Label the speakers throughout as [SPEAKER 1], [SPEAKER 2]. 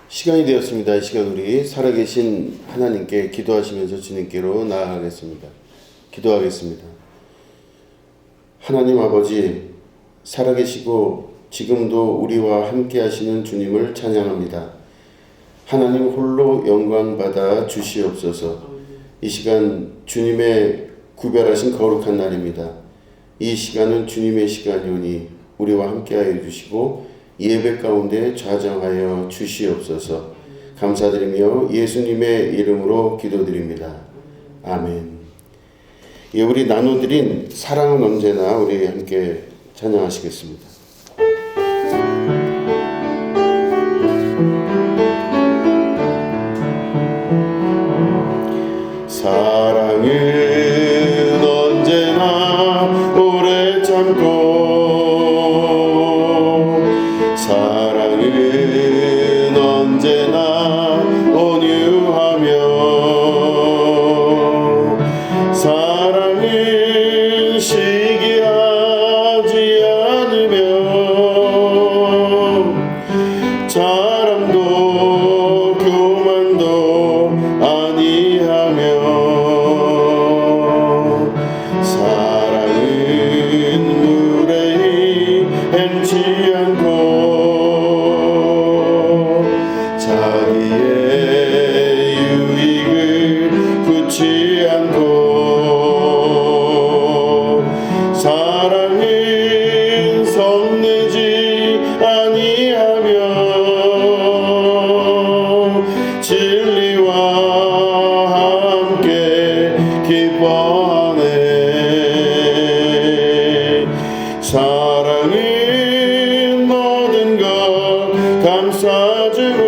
[SPEAKER 1] 시간이 되었습니다. 이 시간 우리 살아계신 하나님께 기도하시면서 주님께로 나아가겠습니다. 기도하겠습니다. 하나님 아버지, 살아계시고 지금도 우리와 함께 하시는 주님을 찬양합니다. 하나님 홀로 영광 받아 주시옵소서. 이 시간 주님의 구별하신 거룩한 날입니다. 이 시간은 주님의 시간이오니 우리와 함께하여 주시고 예배 가운데 좌정하여 주시옵소서. 감사드리며 예수님의 이름으로 기도드립니다. 아멘. 예, 우리 나눠드린 사랑은 언제나 우리 함께 찬양하시겠습니다. 사랑은 언제나 오래 참고 사랑은 언제나 온유하며 사랑은 시기하지 않으며 자랑도 교만도 아니하며 사랑은 무례히 행치 않고 자기의 유익을 굳지 않고 사랑은 성내지 아니하며 진리와 함께 기뻐하네. 사랑은 모든 것 감싸주고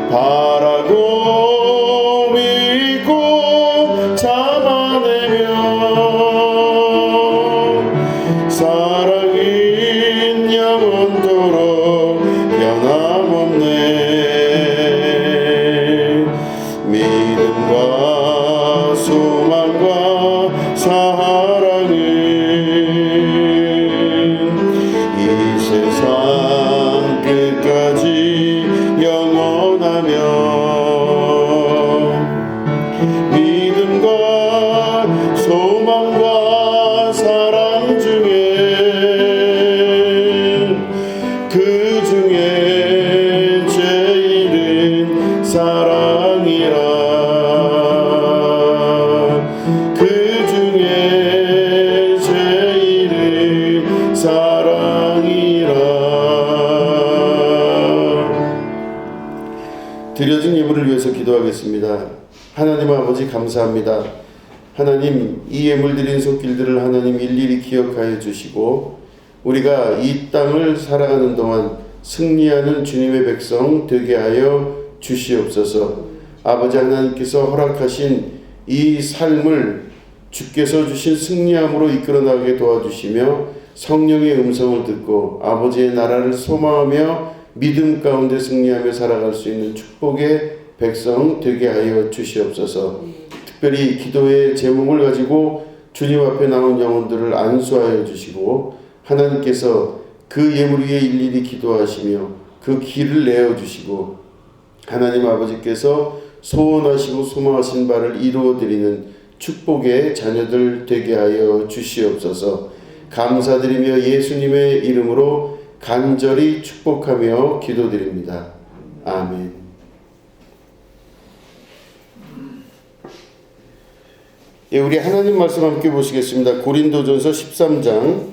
[SPEAKER 1] 바라고 믿고 참아내며 사랑은 영원토록 변함없네. 믿음과 소망과 사랑은 이 세상 끝까지 영원하며 믿음과 소망과 사랑 중에 그 중에 제일은 사랑이라. 그 중에 제일은 사랑이라. 드려진 예물을 위해서 기도하겠습니다. 하나님 아버지 감사합니다. 하나님, 이 예물 드린 손길들을 하나님 일일이 기억하여 주시고 우리가 이 땅을 살아가는 동안 승리하는 주님의 백성 되게 하여 주시옵소서. 아버지 하나님께서 허락하신 이 삶을 주께서 주신 승리함으로 이끌어 나가게 도와주시며 성령의 음성을 듣고 아버지의 나라를 소망하며 믿음 가운데 승리하며 살아갈 수 있는 축복의 백성 되게 하여 주시옵소서. 특별히 기도의 제목을 가지고 주님 앞에 나온 영혼들을 안수하여 주시고 하나님께서 그 예물 위에 일일이 기도하시며 그 길을 내어주시고 하나님 아버지께서 소원하시고 소망하신 바를 이루어드리는 축복의 자녀들 되게 하여 주시옵소서. 감사드리며 예수님의 이름으로 간절히 축복하며 기도드립니다. 아멘. 예, 우리 하나님 말씀 함께 보시겠습니다. 고린도전서 13장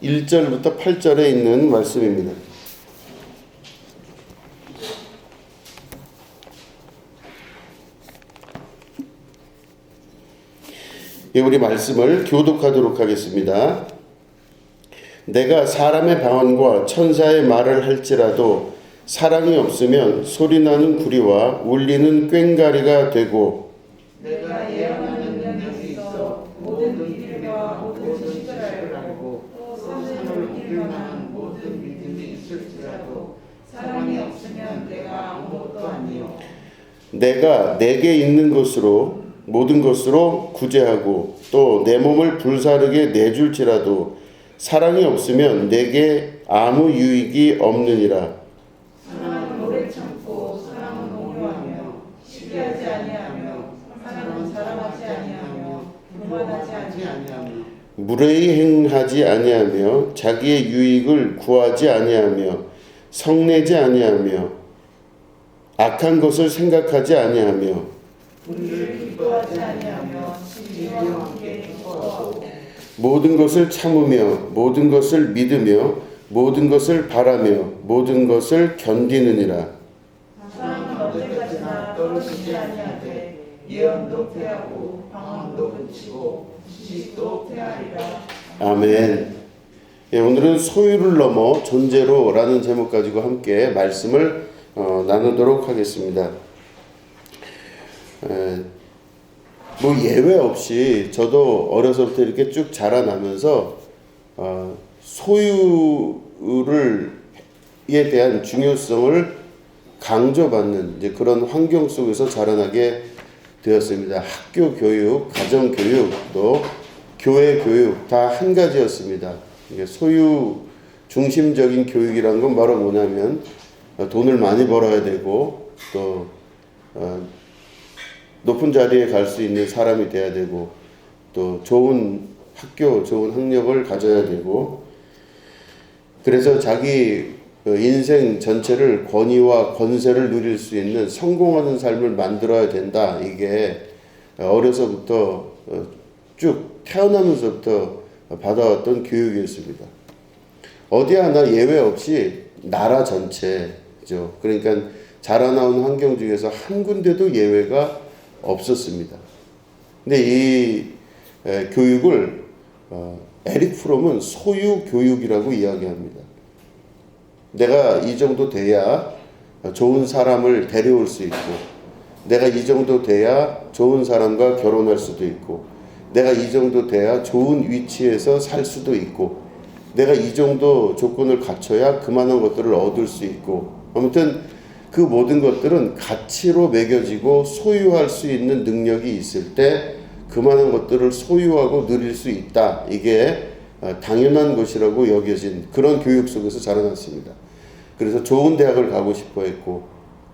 [SPEAKER 1] 1절부터 8절에 있는 말씀입니다. 예, 우리 말씀을 교독하도록 하겠습니다. 내가 사람의 방언과 천사의 말을 할지라도 사랑이 없으면 소리나는 구리와 울리는 꽹과리가 되고
[SPEAKER 2] 내가 예언하는 능력이 있어 모든 일과 모든 지식을 알고 또 산을 옮길 만한 모든 믿음이 있을지라도 사랑이 없으면 내가 아무것도 아니요.
[SPEAKER 1] 내가 내게 있는 것으로 모든 것으로 구제하고 또 내 몸을 불사르게 내줄지라도 사랑이 없으면 내게 아무 유익이 없느니라.
[SPEAKER 2] 사랑은 오래 참고 사랑은 온유하며 시기하지 아니하며 사랑은 자랑하지 아니하며 교만하지 아니하며
[SPEAKER 1] 무례히 행하지 아니하며 자기의 유익을 구하지 아니하며 성내지 아니하며 악한 것을 생각하지 아니하며
[SPEAKER 2] 우리를 기뻐하지 아니하며 진리와 함께 기뻐하고
[SPEAKER 1] 모든 것을 참으며 모든 것을 믿으며 모든 것을 바라며 모든 것을 견디느니라.
[SPEAKER 2] 사랑은 언제까지나 떨어지지 아니하되 예언도 패하고 방언도 그치고 지식도 패하리라.
[SPEAKER 1] 아멘. 예, 오늘은 소유를 넘어 존재로라는 제목 가지고 함께 말씀을 나누도록 하겠습니다. 뭐 예외 없이 저도 어려서부터 이렇게 쭉 자라나면서 소유에 대한 중요성을 강조받는 이제 그런 환경 속에서 자라나게 되었습니다. 학교 교육, 가정 교육, 또 교회 교육 다 한 가지였습니다. 이게 소유 중심적인 교육이라는 건 바로 뭐냐면 돈을 많이 벌어야 되고 또 높은 자리에 갈 수 있는 사람이 돼야 되고 또 좋은 학교, 좋은 학력을 가져야 되고 그래서 자기 인생 전체를 권위와 권세를 누릴 수 있는 성공하는 삶을 만들어야 된다. 이게 어려서부터 쭉 태어나면서부터 받아왔던 교육이었습니다. 어디 하나 예외 없이 나라 전체죠. 그러니까 자라나온 환경 중에서 한 군데도 예외가 없었습니다. 근데 이 교육을 에릭 프롬은 소유 교육이라고 이야기합니다. 내가 이 정도 돼야 좋은 사람을 데려올 수 있고, 내가 이 정도 돼야 좋은 사람과 결혼할 수도 있고, 내가 이 정도 돼야 좋은 위치에서 살 수도 있고, 내가 이 정도 조건을 갖춰야 그만한 것들을 얻을 수 있고, 아무튼 그 모든 것들은 가치로 매겨지고 소유할 수 있는 능력이 있을 때 그만한 것들을 소유하고 누릴 수 있다. 이게 당연한 것이라고 여겨진 그런 교육 속에서 자라났습니다. 그래서 좋은 대학을 가고 싶어 했고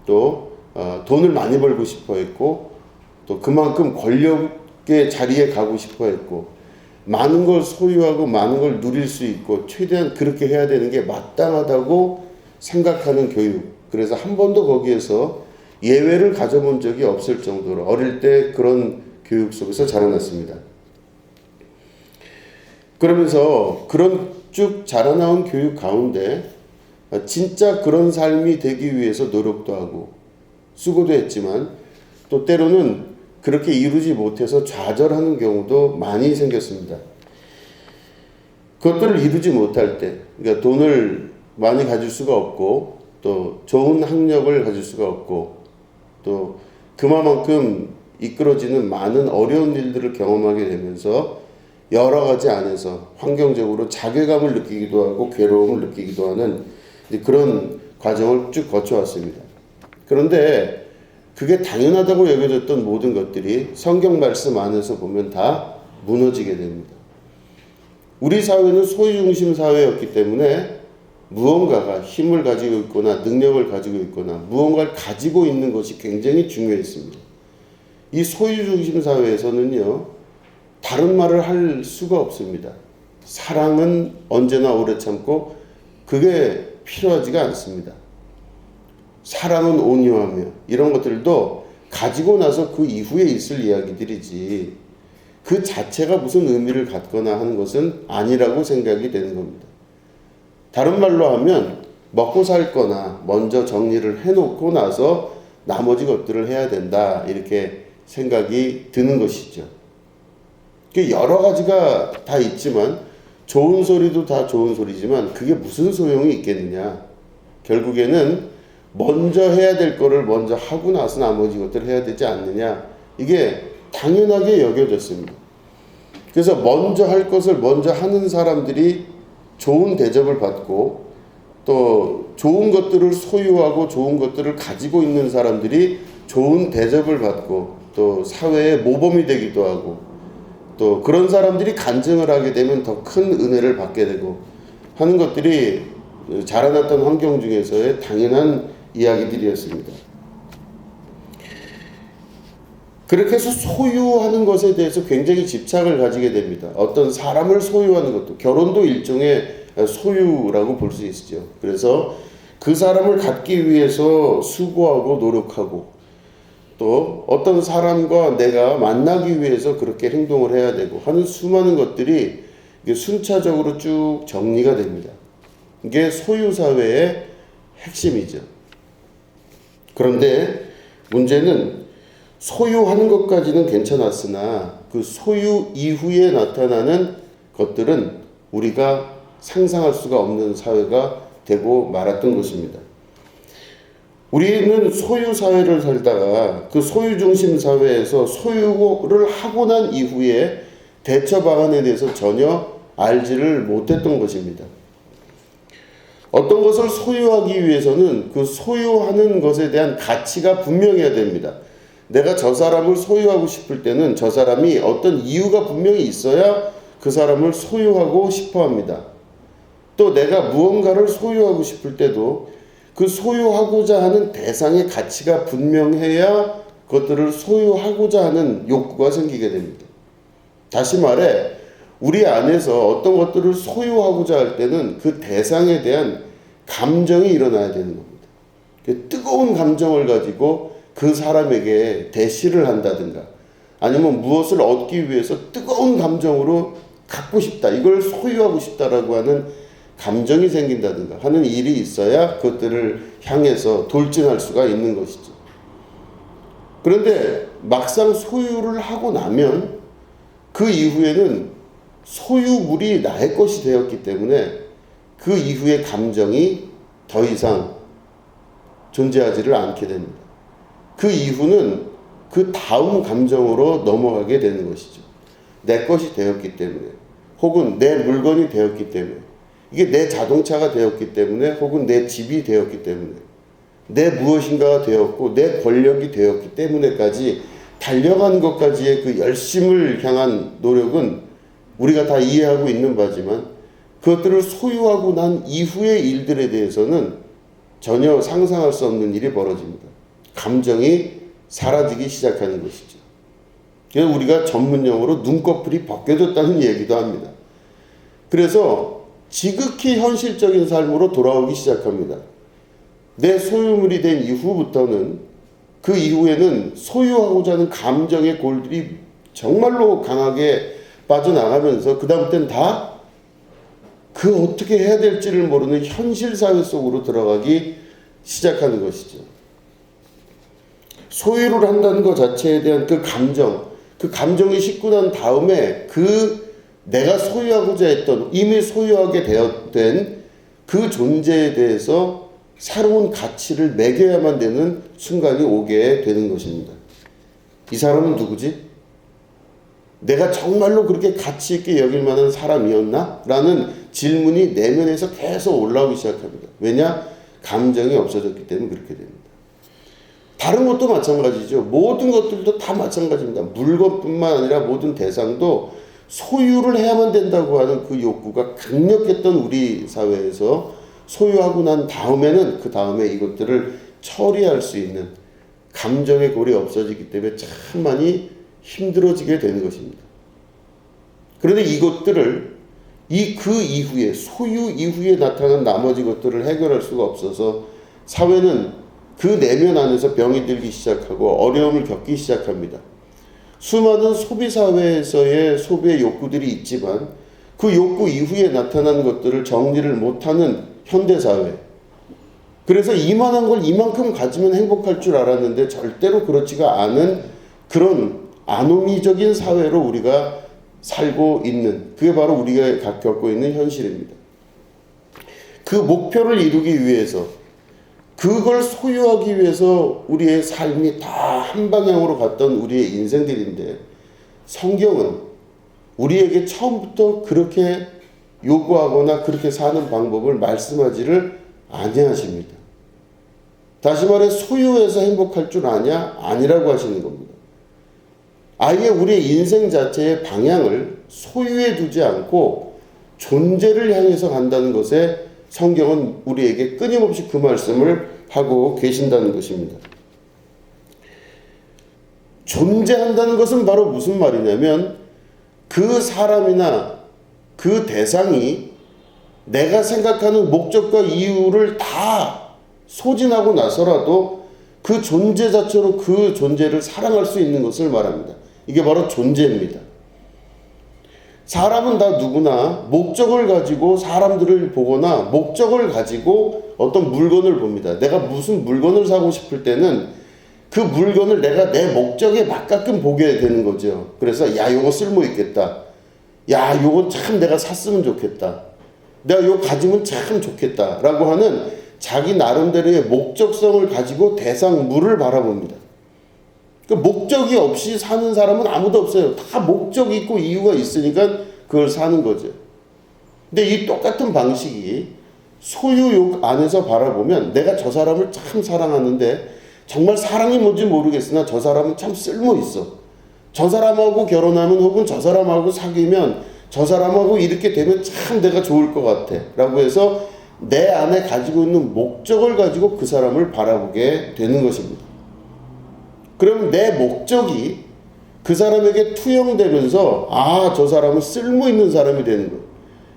[SPEAKER 1] 또 돈을 많이 벌고 싶어 했고 또 그만큼 권력의 자리에 가고 싶어 했고 많은 걸 소유하고 많은 걸 누릴 수 있고 최대한 그렇게 해야 되는 게 마땅하다고 생각하는 교육. 그래서 한 번도 거기에서 예외를 가져본 적이 없을 정도로 어릴 때 그런 교육 속에서 자라났습니다. 그러면서 그런 쭉 자라나온 교육 가운데 진짜 그런 삶이 되기 위해서 노력도 하고 수고도 했지만 또 때로는 그렇게 이루지 못해서 좌절하는 경우도 많이 생겼습니다. 그것들을 이루지 못할 때, 그러니까 돈을 많이 가질 수가 없고 또 좋은 학력을 가질 수가 없고 또 그만큼 이끌어지는 많은 어려운 일들을 경험하게 되면서 여러 가지 안에서 환경적으로 자괴감을 느끼기도 하고 괴로움을 느끼기도 하는 그런 과정을 쭉 거쳐왔습니다. 그런데 그게 당연하다고 여겨졌던 모든 것들이 성경 말씀 안에서 보면 다 무너지게 됩니다. 우리 사회는 소유중심 사회였기 때문에 무언가가 힘을 가지고 있거나 능력을 가지고 있거나 무언가를 가지고 있는 것이 굉장히 중요했습니다. 이 소유중심 사회에서는요, 다른 말을 할 수가 없습니다. 사랑은 언제나 오래 참고 그게 필요하지가 않습니다. 사랑은 온유하며 이런 것들도 가지고 나서 그 이후에 있을 이야기들이지 그 자체가 무슨 의미를 갖거나 하는 것은 아니라고 생각이 되는 겁니다. 다른 말로 하면 먹고 살 거나 먼저 정리를 해놓고 나서 나머지 것들을 해야 된다 이렇게 생각이 드는 것이죠. 여러 가지가 다 있지만 좋은 소리도 다 좋은 소리지만 그게 무슨 소용이 있겠느냐. 결국에는 먼저 해야 될 거를 먼저 하고 나서 나머지 것들을 해야 되지 않느냐. 이게 당연하게 여겨졌습니다. 그래서 먼저 할 것을 먼저 하는 사람들이 좋은 대접을 받고 또 좋은 것들을 소유하고 좋은 것들을 가지고 있는 사람들이 좋은 대접을 받고 또 사회의 모범이 되기도 하고 또 그런 사람들이 간증을 하게 되면 더 큰 은혜를 받게 되고 하는 것들이 자라났던 환경 중에서의 당연한 이야기들이었습니다. 그렇게 해서 소유하는 것에 대해서 굉장히 집착을 가지게 됩니다. 어떤 사람을 소유하는 것도, 결혼도 일종의 소유라고 볼 수 있죠. 그래서 그 사람을 갖기 위해서 수고하고 노력하고 또 어떤 사람과 내가 만나기 위해서 그렇게 행동을 해야 되고 하는 수많은 것들이 이게 순차적으로 쭉 정리가 됩니다. 이게 소유사회의 핵심이죠. 그런데 문제는 소유하는 것까지는 괜찮았으나 그 소유 이후에 나타나는 것들은 우리가 상상할 수가 없는 사회가 되고 말았던 것입니다. 우리는 소유 사회를 살다가 그 소유 중심 사회에서 소유를 하고 난 이후에 대처 방안에 대해서 전혀 알지를 못했던 것입니다. 어떤 것을 소유하기 위해서는 그 소유하는 것에 대한 가치가 분명해야 됩니다. 내가 저 사람을 소유하고 싶을 때는 저 사람이 어떤 이유가 분명히 있어야 그 사람을 소유하고 싶어 합니다. 또 내가 무언가를 소유하고 싶을 때도 그 소유하고자 하는 대상의 가치가 분명해야 그것들을 소유하고자 하는 욕구가 생기게 됩니다. 다시 말해 우리 안에서 어떤 것들을 소유하고자 할 때는 그 대상에 대한 감정이 일어나야 되는 겁니다. 그 뜨거운 감정을 가지고 그 사람에게 대시를 한다든가 아니면 무엇을 얻기 위해서 뜨거운 감정으로 갖고 싶다, 이걸 소유하고 싶다라고 하는 감정이 생긴다든가 하는 일이 있어야 그것들을 향해서 돌진할 수가 있는 것이죠. 그런데 막상 소유를 하고 나면 그 이후에는 소유물이 나의 것이 되었기 때문에 그 이후의 감정이 더 이상 존재하지를 않게 됩니다. 그 이후는 그 다음 감정으로 넘어가게 되는 것이죠. 내 것이 되었기 때문에, 혹은 내 물건이 되었기 때문에, 이게 내 자동차가 되었기 때문에, 혹은 내 집이 되었기 때문에, 내 무엇인가가 되었고 내 권력이 되었기 때문에까지 달려가는 것까지의 그 열심을 향한 노력은 우리가 다 이해하고 있는 바지만 그것들을 소유하고 난 이후의 일들에 대해서는 전혀 상상할 수 없는 일이 벌어집니다. 감정이 사라지기 시작하는 것이죠. 그래서 우리가 전문용어로 눈꺼풀이 벗겨졌다는 얘기도 합니다. 그래서 지극히 현실적인 삶으로 돌아오기 시작합니다. 내 소유물이 된 이후부터는, 그 이후에는 소유하고자 하는 감정의 골들이 정말로 강하게 빠져나가면서 그 다음부터는 다 그 어떻게 해야 될지를 모르는 현실 사회 속으로 들어가기 시작하는 것이죠. 소유를 한다는 것 자체에 대한 그 감정이 식고 난 다음에 그 내가 소유하고자 했던, 이미 소유하게 되었던 그 존재에 대해서 새로운 가치를 매겨야만 되는 순간이 오게 되는 것입니다. 이 사람은 누구지? 내가 정말로 그렇게 가치 있게 여길 만한 사람이었나? 라는 질문이 내면에서 계속 올라오기 시작합니다. 왜냐? 감정이 없어졌기 때문에 그렇게 됩니다. 다른 것도 마찬가지죠. 모든 것들도 다 마찬가지입니다. 물건뿐만 아니라 모든 대상도 소유를 해야만 된다고 하는 그 욕구가 강력했던 우리 사회에서 소유하고 난 다음에는 그 다음에 이것들을 처리할 수 있는 감정의 골이 없어지기 때문에 참 많이 힘들어지게 되는 것입니다. 그런데 이것들을 그 이후에, 소유 이후에 나타난 나머지 것들을 해결할 수가 없어서 사회는 그 내면 안에서 병이 들기 시작하고 어려움을 겪기 시작합니다. 수많은 소비사회에서의 소비의 욕구들이 있지만 그 욕구 이후에 나타난 것들을 정리를 못하는 현대사회. 그래서 이만한 걸 이만큼 가지면 행복할 줄 알았는데 절대로 그렇지가 않은 그런 아노미적인 사회로 우리가 살고 있는, 그게 바로 우리가 겪고 있는 현실입니다. 그 목표를 이루기 위해서, 그걸 소유하기 위해서 우리의 삶이 다 한 방향으로 갔던 우리의 인생들인데 성경은 우리에게 처음부터 그렇게 요구하거나 그렇게 사는 방법을 말씀하지를 아니하십니다. 다시 말해 소유해서 행복할 줄 아냐? 아니라고 하시는 겁니다. 아예 우리의 인생 자체의 방향을 소유해 두지 않고 존재를 향해서 간다는 것에 성경은 우리에게 끊임없이 그 말씀을 하고 계신다는 것입니다. 존재한다는 것은 바로 무슨 말이냐면 그 사람이나 그 대상이 내가 생각하는 목적과 이유를 다 소진하고 나서라도 그 존재 자체로 그 존재를 사랑할 수 있는 것을 말합니다. 이게 바로 존재입니다. 사람은 다 누구나 목적을 가지고 사람들을 보거나 목적을 가지고 어떤 물건을 봅니다. 내가 무슨 물건을 사고 싶을 때는 그 물건을 내가 내 목적에 맞게끔 보게 되는 거죠. 그래서 야, 요거 쓸모 있겠다. 야, 요거 참 내가 샀으면 좋겠다. 내가 요거 가지면 참 좋겠다. 라고 하는 자기 나름대로의 목적성을 가지고 대상물을 바라봅니다. 그 목적이 없이 사는 사람은 아무도 없어요. 다 목적이 있고 이유가 있으니까 그걸 사는 거죠. 근데 이 똑같은 방식이 소유욕 안에서 바라보면 내가 저 사람을 참 사랑하는데 정말 사랑이 뭔지 모르겠으나 저 사람은 참 쓸모 있어. 저 사람하고 결혼하면 혹은 저 사람하고 사귀면 저 사람하고 이렇게 되면 참 내가 좋을 것 같아. 라고 해서 내 안에 가지고 있는 목적을 가지고 그 사람을 바라보게 되는 것입니다. 그럼 내 목적이 그 사람에게 투영되면서 저 사람은 쓸모 있는 사람이 되는 거예요.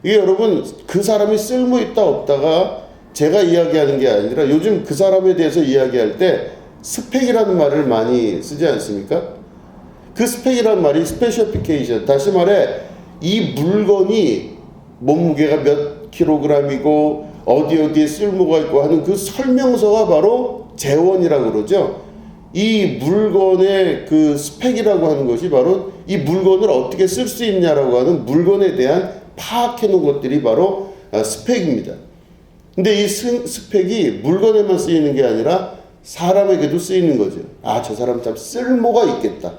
[SPEAKER 1] 이게 여러분 그 사람이 쓸모 있다 없다가 제가 이야기하는 게 아니라 요즘 그 사람에 대해서 이야기할 때 스펙이라는 말을 많이 쓰지 않습니까? 그 스펙이라는 말이 스페시피케이션, 다시 말해 이 물건이 몸무게가 몇 킬로그램이고 어디에 쓸모가 있고 하는 그 설명서가 바로 재원이라고 그러죠. 이 물건의 그 스펙이라고 하는 것이 바로 이 물건을 어떻게 쓸 수 있냐라고 하는 물건에 대한 파악해 놓은 것들이 바로 스펙입니다. 근데 이 스펙이 물건에만 쓰이는 게 아니라 사람에게도 쓰이는 거죠. 저 사람 참 쓸모가 있겠다.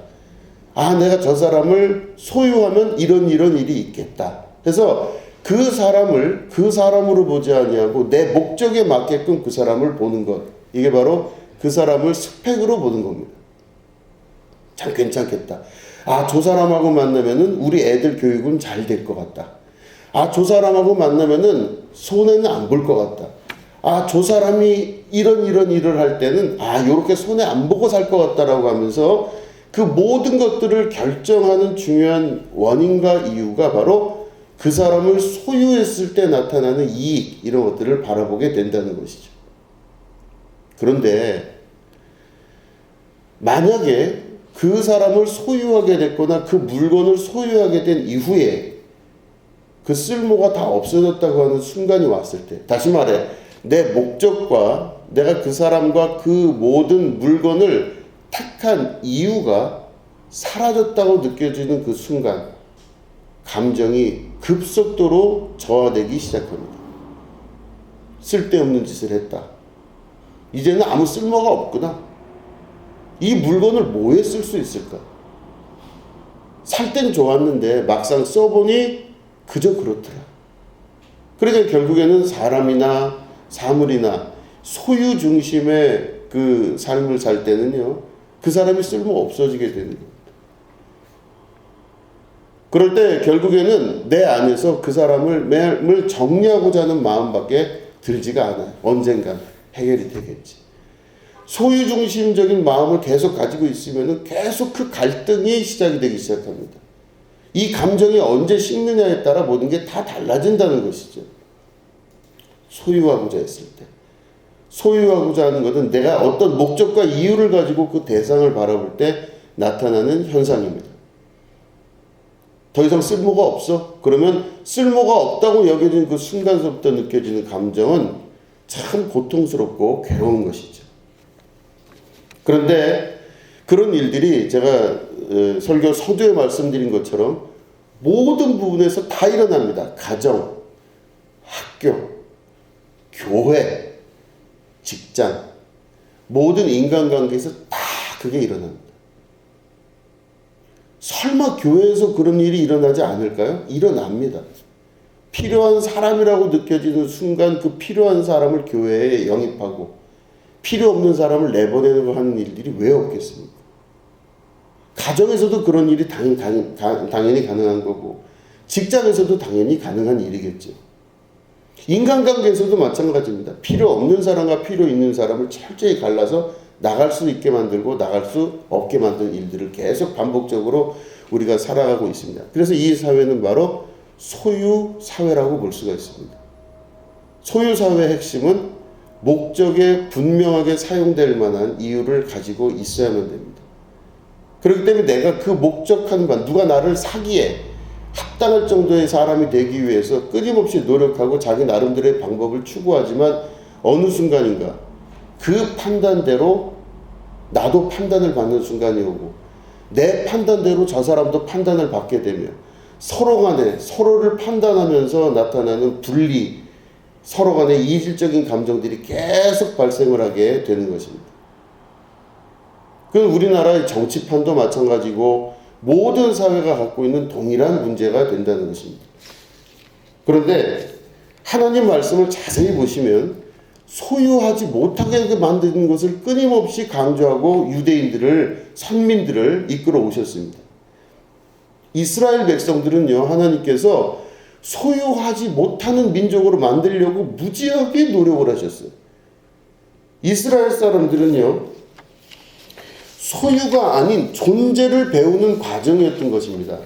[SPEAKER 1] 내가 저 사람을 소유하면 이런 일이 있겠다. 그래서 그 사람을 그 사람으로 보지 아니하고 내 목적에 맞게끔 그 사람을 보는 것. 이게 바로 그 사람을 스펙으로 보는 겁니다. 참 괜찮겠다. 저 사람하고 만나면은 우리 애들 교육은 잘 될 것 같다. 저 사람하고 만나면은 손해는 안 볼 것 같다. 저 사람이 이런 일을 할 때는 요렇게 손해 안 보고 살 것 같다라고 하면서 그 모든 것들을 결정하는 중요한 원인과 이유가 바로 그 사람을 소유했을 때 나타나는 이익, 이런 것들을 바라보게 된다는 것이죠. 그런데 만약에 그 사람을 소유하게 됐거나 그 물건을 소유하게 된 이후에 그 쓸모가 다 없어졌다고 하는 순간이 왔을 때, 다시 말해 내 목적과 내가 그 사람과 그 모든 물건을 택한 이유가 사라졌다고 느껴지는 그 순간 감정이 급속도로 저하되기 시작합니다. 쓸데없는 짓을 했다. 이제는 아무 쓸모가 없구나. 이 물건을 뭐에 쓸 수 있을까? 살 땐 좋았는데 막상 써보니 그저 그렇더라. 그러니까 결국에는 사람이나 사물이나 소유 중심의 그 삶을 살 때는요, 그 사람이 쓸모 없어지게 되는 겁니다. 그럴 때 결국에는 내 안에서 그 사람을 정리하고자 하는 마음밖에 들지가 않아요. 언젠간 해결이 되겠지. 소유 중심적인 마음을 계속 가지고 있으면 계속 그 갈등이 시작이 되기 시작합니다. 이 감정이 언제 식느냐에 따라 모든 게 다 달라진다는 것이죠. 소유하고자 했을 때. 소유하고자 하는 것은 내가 어떤 목적과 이유를 가지고 그 대상을 바라볼 때 나타나는 현상입니다. 더 이상 쓸모가 없어? 그러면 쓸모가 없다고 여겨진 그 순간서부터 느껴지는 감정은 참 고통스럽고 괴로운 것이죠. 그런데 그런 일들이 제가 설교 서두에 말씀드린 것처럼 모든 부분에서 다 일어납니다. 가정, 학교, 교회, 직장, 모든 인간관계에서 다 그게 일어납니다. 설마 교회에서 그런 일이 일어나지 않을까요? 일어납니다. 필요한 사람이라고 느껴지는 순간 그 필요한 사람을 교회에 영입하고 필요 없는 사람을 내보내는 하는 일들이 왜 없겠습니까? 가정에서도 그런 일이 당연히 가능한 거고, 직장에서도 당연히 가능한 일이겠죠. 인간관계에서도 마찬가지입니다. 필요 없는 사람과 필요 있는 사람을 철저히 갈라서 나갈 수 있게 만들고 나갈 수 없게 만드는 일들을 계속 반복적으로 우리가 살아가고 있습니다. 그래서 이 사회는 바로 소유사회라고 볼 수가 있습니다. 소유사회의 핵심은 목적에 분명하게 사용될 만한 이유를 가지고 있어야만 됩니다. 그렇기 때문에 내가 그 목적한 바, 누가 나를 사기에 합당할 정도의 사람이 되기 위해서 끊임없이 노력하고 자기 나름대로의 방법을 추구하지만 어느 순간인가 그 판단대로 나도 판단을 받는 순간이 오고 내 판단대로 저 사람도 판단을 받게 되며 서로 간에 서로를 판단하면서 나타나는 분리, 서로 간에 이질적인 감정들이 계속 발생을 하게 되는 것입니다. 그건 우리나라의 정치판도 마찬가지고 모든 사회가 갖고 있는 동일한 문제가 된다는 것입니다. 그런데 하나님 말씀을 자세히 보시면 소유하지 못하게 만드는 것을 끊임없이 강조하고 유대인들을, 선민들을 이끌어 오셨습니다. 이스라엘 백성들은요, 하나님께서 소유하지 못하는 민족으로 만들려고 무지하게 노력을 하셨어요. 이스라엘 사람들은요, 소유가 아닌 존재를 배우는 과정이었던 것입니다.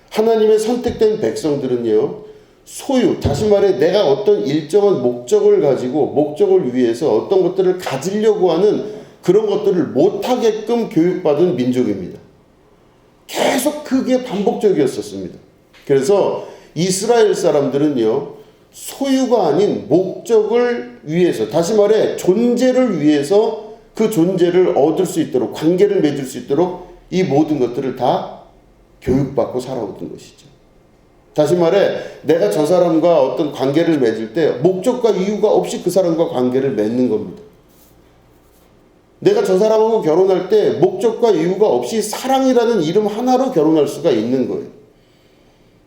[SPEAKER 1] 하나님의 선택된 백성들은요, 소유, 다시 말해 내가 어떤 일정한 목적을 가지고 목적을 위해서 어떤 것들을 가지려고 하는 그런 것들을 못하게끔 교육받은 민족입니다. 계속 그게 반복적이었었습니다. 그래서 이스라엘 사람들은요, 소유가 아닌 목적을 위해서, 다시 말해 존재를 위해서 그 존재를 얻을 수 있도록, 관계를 맺을 수 있도록 이 모든 것들을 다 교육받고 살아오던 것이죠. 다시 말해 내가 저 사람과 어떤 관계를 맺을 때 목적과 이유가 없이 그 사람과 관계를 맺는 겁니다. 내가 저 사람하고 결혼할 때 목적과 이유가 없이 사랑이라는 이름 하나로 결혼할 수가 있는 거예요.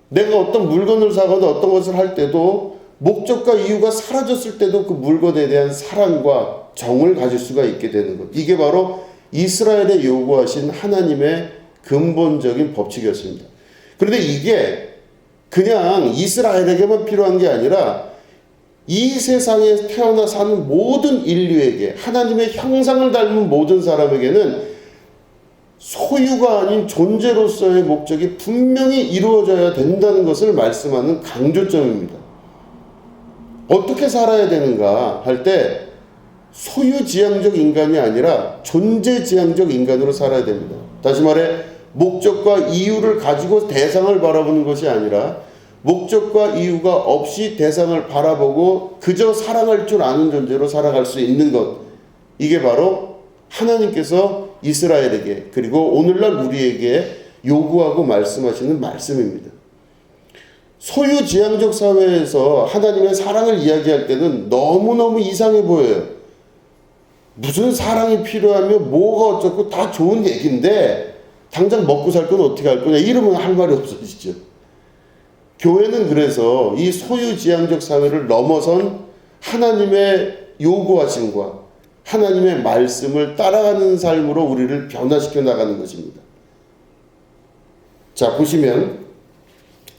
[SPEAKER 1] 내가 어떤 물건을 사거나 어떤 것을 할 때도 목적과 이유가 사라졌을 때도 그 물건에 대한 사랑과 정을 가질 수가 있게 되는 것. 이게 바로 이스라엘에 요구하신 하나님의 근본적인 법칙이었습니다. 그런데 이게 그냥 이스라엘에게만 필요한 게 아니라 이 세상에 태어나 사는 모든 인류에게, 하나님의 형상을 닮은 모든 사람에게는 소유가 아닌 존재로서의 목적이 분명히 이루어져야 된다는 것을 말씀하는 강조점입니다. 어떻게 살아야 되는가 할 때 소유지향적 인간이 아니라 존재지향적 인간으로 살아야 됩니다. 다시 말해 목적과 이유를 가지고 대상을 바라보는 것이 아니라 목적과 이유가 없이 대상을 바라보고 그저 사랑할 줄 아는 존재로 살아갈 수 있는 것. 이게 바로 하나님께서 이스라엘에게 그리고 오늘날 우리에게 요구하고 말씀하시는 말씀입니다. 소유지향적 사회에서 하나님의 사랑을 이야기할 때는 너무너무 이상해 보여요. 무슨 사랑이 필요하면 뭐가 어쩌고 다 좋은 얘기인데 당장 먹고 살 건 어떻게 할 거냐 이러면 할 말이 없어지죠. 교회는 그래서 이 소유지향적 사회를 넘어선 하나님의 요구하심과 하나님의 말씀을 따라가는 삶으로 우리를 변화시켜 나가는 것입니다. 자, 보시면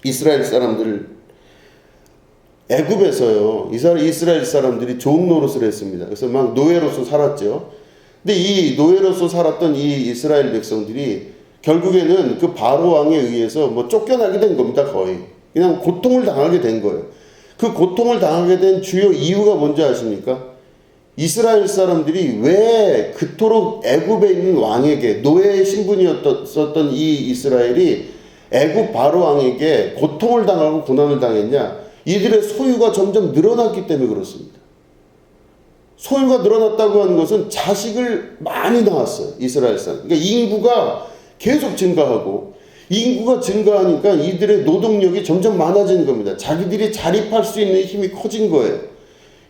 [SPEAKER 1] 이스라엘 사람들, 애굽에서요, 이스라엘 사람들이 종 노릇을 했습니다. 그래서 막 노예로서 살았죠. 근데 이 노예로서 살았던 이 이스라엘 백성들이 결국에는 그 바로 왕에 의해서 뭐 쫓겨나게 된 겁니다. 거의 그냥 고통을 당하게 된 거예요. 그 고통을 당하게 된 주요 이유가 뭔지 아십니까? 이스라엘 사람들이 왜 그토록 애굽에 있는 왕에게 노예의 신분이었던 이 이스라엘이 애굽 바로 왕에게 고통을 당하고 고난을 당했냐? 이들의 소유가 점점 늘어났기 때문에 그렇습니다. 소유가 늘어났다고 하는 것은 자식을 많이 낳았어요. 이스라엘 사람. 그러니까 인구가 계속 증가하고 인구가 증가하니까 이들의 노동력이 점점 많아지는 겁니다. 자기들이 자립할 수 있는 힘이 커진 거예요.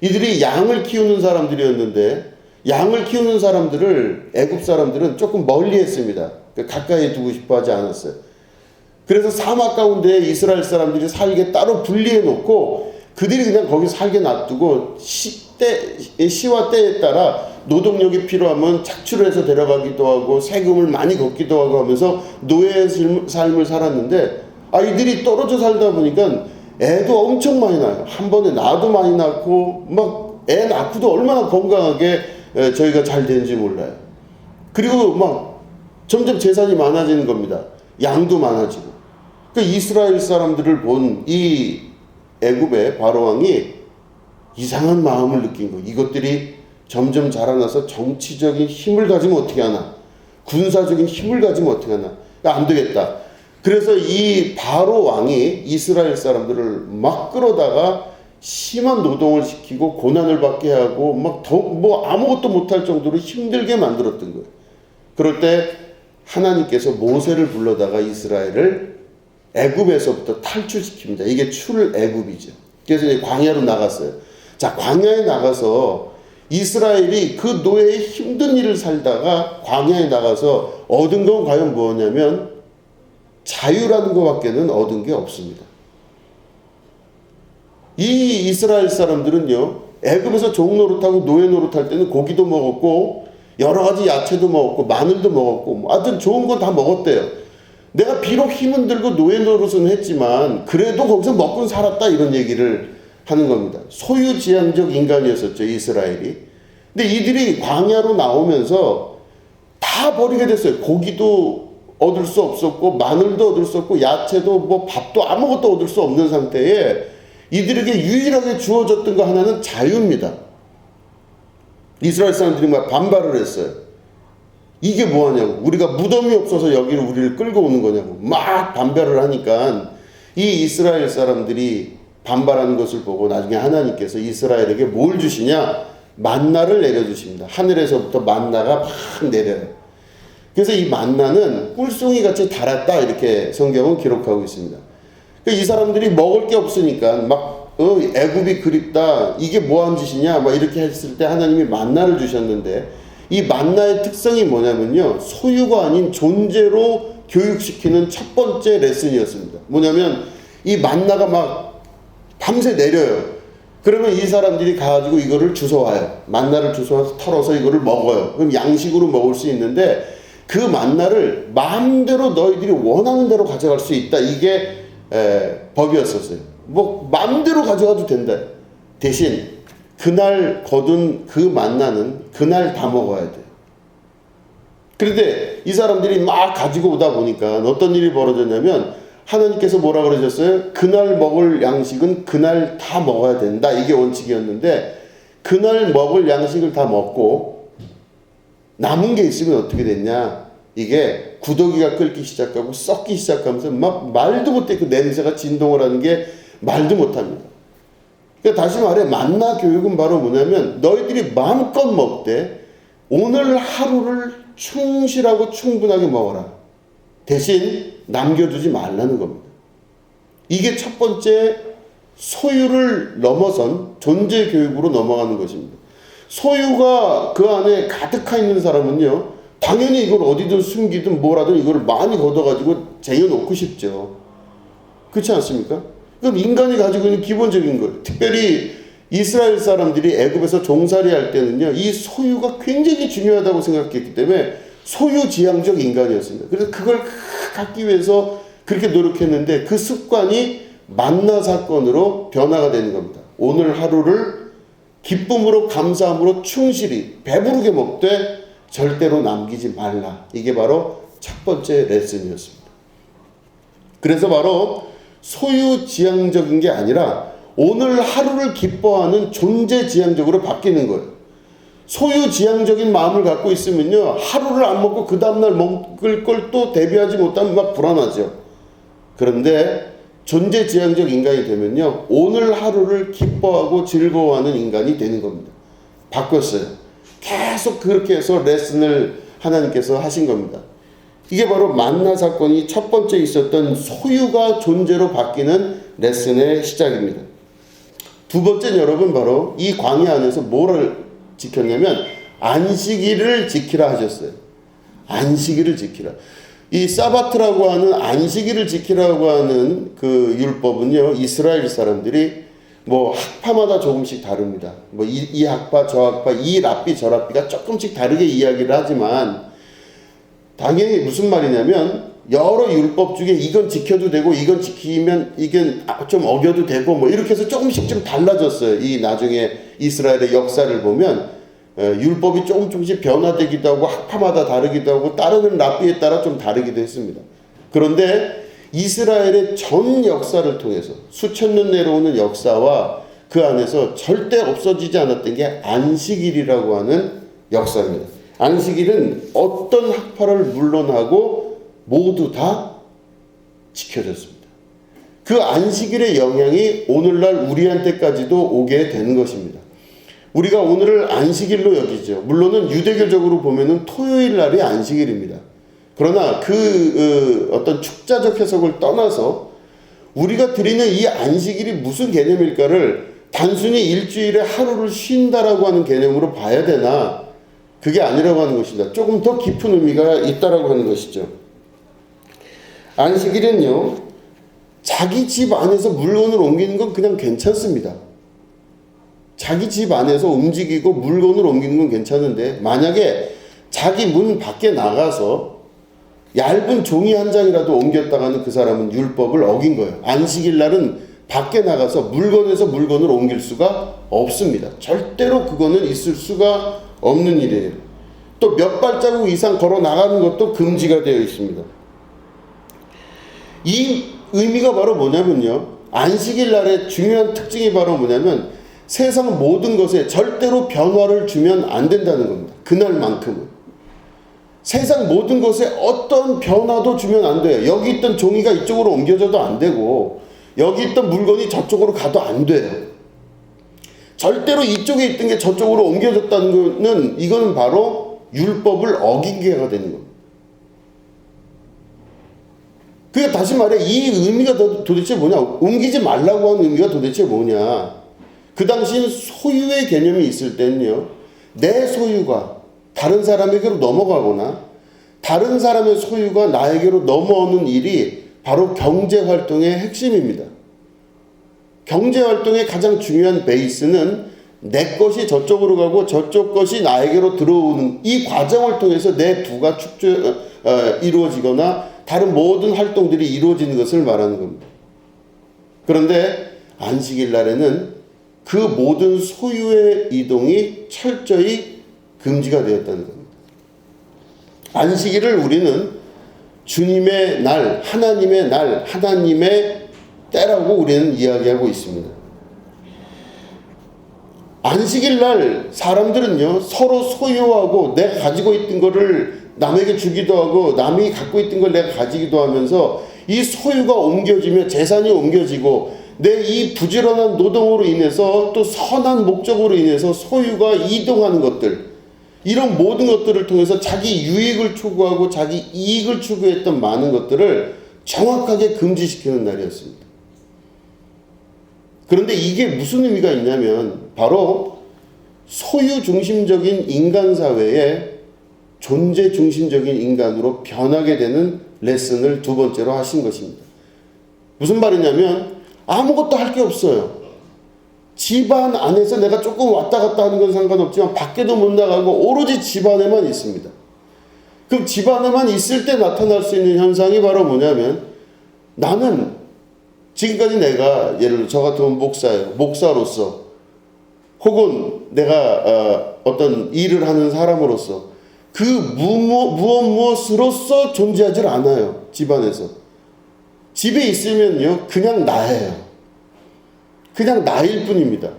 [SPEAKER 1] 이들이 양을 키우는 사람들이었는데 양을 키우는 사람들을 애굽 사람들은 조금 멀리 했습니다. 가까이 두고 싶어 하지 않았어요. 그래서 사막 가운데 이스라엘 사람들이 살게 따로 분리해 놓고 그들이 그냥 거기 살게 놔두고 시와 때에 따라 노동력이 필요하면 착취를 해서 데려가기도 하고 세금을 많이 걷기도 하고 하면서 노예의 삶을 살았는데 아이들이 떨어져 살다 보니까 애도 엄청 많이 낳아요. 한 번에 나도 많이 낳고 막 애 낳고도 얼마나 건강하게 저희가 잘 되는지 몰라요. 그리고 막 점점 재산이 많아지는 겁니다. 양도 많아지고. 그러니까 이스라엘 사람들을 본 이 애굽의 바로 왕이 이상한 마음을 느낀 거예요. 이것들이 점점 자라나서 정치적인 힘을 가지면 어떻게 하나? 군사적인 힘을 가지면 어떻게 하나? 안 되겠다. 그래서 이 바로 왕이 이스라엘 사람들을 막 끌어다가 심한 노동을 시키고 고난을 받게 하고 막 뭐 아무것도 못할 정도로 힘들게 만들었던 거예요. 그럴 때 하나님께서 모세를 불러다가 이스라엘을 애굽에서부터 탈출시킵니다. 이게 출애굽이죠. 그래서 이제 광야로 나갔어요. 자, 광야에 나가서 이스라엘이 그 노예의 힘든 일을 살다가 광야에 나가서 얻은 건 과연 뭐냐면 자유라는 것밖에는 얻은 게 없습니다. 이 이스라엘 사람들은요, 애굽에서 종 노릇하고 노예 노릇할 때는 고기도 먹었고 여러 가지 야채도 먹었고 마늘도 먹었고 뭐 하여튼 좋은 건 다 먹었대요. 내가 비록 힘은 들고 노예 노릇은 했지만 그래도 거기서 먹고 살았다 이런 얘기를 하는 겁니다. 소유지향적 인간이었었죠, 이스라엘이. 근데 이들이 광야로 나오면서 다 버리게 됐어요. 고기도 얻을 수 없었고 마늘도 얻을 수 없고 야채도 뭐 밥도 아무것도 얻을 수 없는 상태에 이들에게 유일하게 주어졌던 거 하나는 자유입니다. 이스라엘 사람들이 막 반발을 했어요. 이게 뭐하냐고. 우리가 무덤이 없어서 여기를 우리를 끌고 오는 거냐고. 막 반발을 하니까 이 이스라엘 사람들이 반발하는 것을 보고 나중에 하나님께서 이스라엘에게 뭘 주시냐? 만나를 내려주십니다. 하늘에서부터 만나가 막 내려요. 그래서 이 만나는 꿀송이 같이 달았다 이렇게 성경은 기록하고 있습니다. 이 사람들이 먹을 게 없으니까 막 애굽이 그립다 이게 뭐한 짓이냐 막 이렇게 했을 때 하나님이 만나를 주셨는데 이 만나의 특성이 뭐냐면요, 소유가 아닌 존재로 교육시키는 첫 번째 레슨이었습니다. 뭐냐면 이 만나가 막 밤새 내려요. 그러면 이 사람들이 가지고 이거를 주워와요. 만나를 주워와서 털어서 이거를 먹어요. 그럼 양식으로 먹을 수 있는데 그 만나를 마음대로 너희들이 원하는 대로 가져갈 수 있다. 이게 법이었었어요. 뭐 마음대로 가져가도 된다. 대신 그날 거둔 그 만나는 그날 다 먹어야 돼요. 그런데 이 사람들이 막 가지고 오다 보니까 어떤 일이 벌어졌냐면 하나님께서 뭐라 그러셨어요? 그날 먹을 양식은 그날 다 먹어야 된다. 이게 원칙이었는데 그날 먹을 양식을 다 먹고 남은 게 있으면 어떻게 됐냐? 이게 구더기가 끓기 시작하고 썩기 시작하면서 막 말도 못해. 그 냄새가 진동을 하는 게 말도 못합니다. 그러니까 다시 말해 만나 교육은 바로 뭐냐면 너희들이 마음껏 먹되 오늘 하루를 충실하고 충분하게 먹어라. 대신 남겨두지 말라는 겁니다. 이게 첫 번째 소유를 넘어선 존재 교육으로 넘어가는 것입니다. 소유가 그 안에 가득하 있는 사람은요, 당연히 이걸 어디든 숨기든 뭐라든 이걸 많이 걷어가지고 쟁여놓고 싶죠. 그렇지 않습니까? 그럼 인간이 가지고 있는 기본적인 것, 특별히 이스라엘 사람들이 애굽에서 종살이 할 때는요, 이 소유가 굉장히 중요하다고 생각했기 때문에 소유지향적 인간이었습니다. 그래서 그걸 갖기 위해서 그렇게 노력했는데 그 습관이 만나 사건으로 변화가 되는 겁니다. 오늘 하루를 기쁨으로 감사함으로 충실히 배부르게 먹되 절대로 남기지 말라. 이게 바로 첫 번째 레슨이었습니다. 그래서 바로 소유지향적인 게 아니라 오늘 하루를 기뻐하는 존재지향적으로 바뀌는 거예요. 소유지향적인 마음을 갖고 있으면요, 하루를 안 먹고 그 다음날 먹을 걸 또 대비하지 못하면 막 불안하죠. 그런데 존재지향적 인간이 되면요, 오늘 하루를 기뻐하고 즐거워하는 인간이 되는 겁니다. 바꿨어요. 계속 그렇게 해서 레슨을 하나님께서 하신 겁니다. 이게 바로 만나 사건이 첫 번째 있었던 소유가 존재로 바뀌는 레슨의 시작입니다. 두 번째는 여러분 바로 이 광야 안에서 뭐를 지켰냐면 안식일을 지키라 하셨어요. 안식일을 지키라. 이 사바트라고 하는 안식일을 지키라고 하는 그 율법은요, 이스라엘 사람들이 뭐 학파마다 조금씩 다릅니다. 뭐 이 학파 저 학파 이 랍비 저 랍비가 조금씩 다르게 이야기를 하지만 당연히 무슨 말이냐면 여러 율법 중에 이건 지켜도 되고 이건 지키면 이건 좀 어겨도 되고 뭐 이렇게 해서 조금씩 좀 달라졌어요. 이 나중에 이스라엘의 역사를 보면 율법이 조금씩 변화되기도 하고 학파마다 다르기도 하고 따르는 랍비에 따라 좀 다르기도 했습니다. 그런데 이스라엘의 전 역사를 통해서 수천 년 내려오는 역사와 그 안에서 절대 없어지지 않았던 게 안식일이라고 하는 역사입니다. 안식일은 어떤 학파를 물론하고 모두 다 지켜졌습니다. 그 안식일의 영향이 오늘날 우리한테까지도 오게 되는 것입니다. 우리가 오늘을 안식일로 여기죠. 물론은 유대교적으로 보면은 토요일 날이 안식일입니다. 그러나 어떤 축자적 해석을 떠나서 우리가 드리는 이 안식일이 무슨 개념일까를 단순히 일주일에 하루를 쉰다라고 하는 개념으로 봐야 되나? 그게 아니라고 하는 것입니다. 조금 더 깊은 의미가 있다라고 하는 것이죠. 안식일은요, 자기 집 안에서 물건을 옮기는 건 그냥 괜찮습니다. 자기 집 안에서 움직이고 물건을 옮기는 건 괜찮은데 만약에 자기 문 밖에 나가서 얇은 종이 한 장이라도 옮겼다가는 그 사람은 율법을 어긴 거예요. 안식일 날은 밖에 나가서 물건에서 물건을 옮길 수가 없습니다. 절대로 그거는 있을 수가 없는 일이에요. 또 몇 발자국 이상 걸어 나가는 것도 금지가 되어 있습니다. 이 의미가 바로 뭐냐면요. 안식일 날의 중요한 특징이 바로 뭐냐면 세상 모든 것에 절대로 변화를 주면 안 된다는 겁니다. 그날만큼은. 세상 모든 것에 어떤 변화도 주면 안 돼요. 여기 있던 종이가 이쪽으로 옮겨져도 안 되고 여기 있던 물건이 저쪽으로 가도 안 돼요. 절대로 이쪽에 있던 게 저쪽으로 옮겨졌다는 거는 이거는 바로 율법을 어긴 게가 되는 겁니다. 그러니까 다시 말해 이 의미가 도대체 뭐냐? 옮기지 말라고 하는 의미가 도대체 뭐냐? 그 당시엔 소유의 개념이 있을 때는요. 내 소유가 다른 사람에게로 넘어가거나 다른 사람의 소유가 나에게로 넘어오는 일이 바로 경제활동의 핵심입니다. 경제활동의 가장 중요한 베이스는 내 것이 저쪽으로 가고 저쪽 것이 나에게로 들어오는 이 과정을 통해서 내 부가 이루어지거나 다른 모든 활동들이 이루어지는 것을 말하는 겁니다. 그런데 안식일 날에는 그 모든 소유의 이동이 철저히 금지가 되었다는 겁니다. 안식일을 우리는 주님의 날, 하나님의 날, 하나님의 때라고 우리는 이야기하고 있습니다. 안식일 날 사람들은요, 서로 소유하고 내가 가지고 있던 거를 남에게 주기도 하고 남이 갖고 있던 걸 내가 가지기도 하면서 이 소유가 옮겨지며 재산이 옮겨지고 내 이 부지런한 노동으로 인해서 또 선한 목적으로 인해서 소유가 이동하는 것들, 이런 모든 것들을 통해서 자기 유익을 추구하고 자기 이익을 추구했던 많은 것들을 정확하게 금지시키는 날이었습니다. 그런데 이게 무슨 의미가 있냐면 바로 소유 중심적인 인간 사회에 존재 중심적인 인간으로 변하게 되는 레슨을 두 번째로 하신 것입니다. 무슨 말이냐면 아무것도 할 게 없어요. 집안 안에서 내가 조금 왔다 갔다 하는 건 상관없지만 밖에도 못 나가고 오로지 집안에만 있습니다. 그럼 집안에만 있을 때 나타날 수 있는 현상이 바로 뭐냐면 나는 지금까지 내가 예를 들어 저 같으면 목사예요. 목사로서 혹은 내가 어떤 일을 하는 사람으로서 그 무엇으로서 존재하지 않아요. 집안에서. 집에 있으면요 그냥 나예요. 그냥 나일 뿐입니다.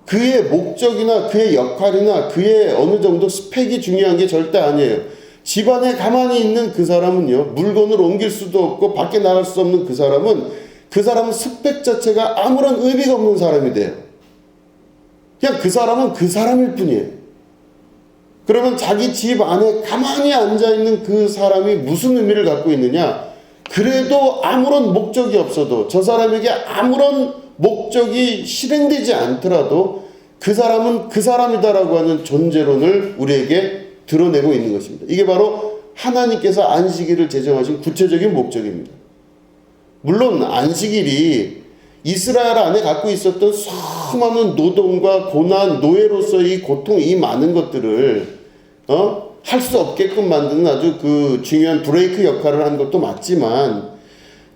[SPEAKER 1] 그의 목적이나 그의 역할이나 그의 어느 정도 스펙이 중요한 게 절대 아니에요. 집안에 가만히 있는 그 사람은요 물건을 옮길 수도 없고 밖에 나갈 수 없는 그 사람은 스펙 자체가 아무런 의미가 없는 사람이 돼요. 그냥 그 사람은 그 사람일 뿐이에요. 그러면 자기 집 안에 가만히 앉아있는 그 사람이 무슨 의미를 갖고 있느냐? 그래도 아무런 목적이 없어도 저 사람에게 아무런 목적이 실행되지 않더라도 그 사람은 그 사람이다라고 하는 존재론을 우리에게 드러내고 있는 것입니다. 이게 바로 하나님께서 안식일을 제정하신 구체적인 목적입니다. 물론 안식일이 이스라엘 안에 갖고 있었던 수많은 노동과 고난, 노예로서의 고통, 이 많은 것들을 할 수 없게끔 만드는 아주 그 중요한 브레이크 역할을 한 것도 맞지만,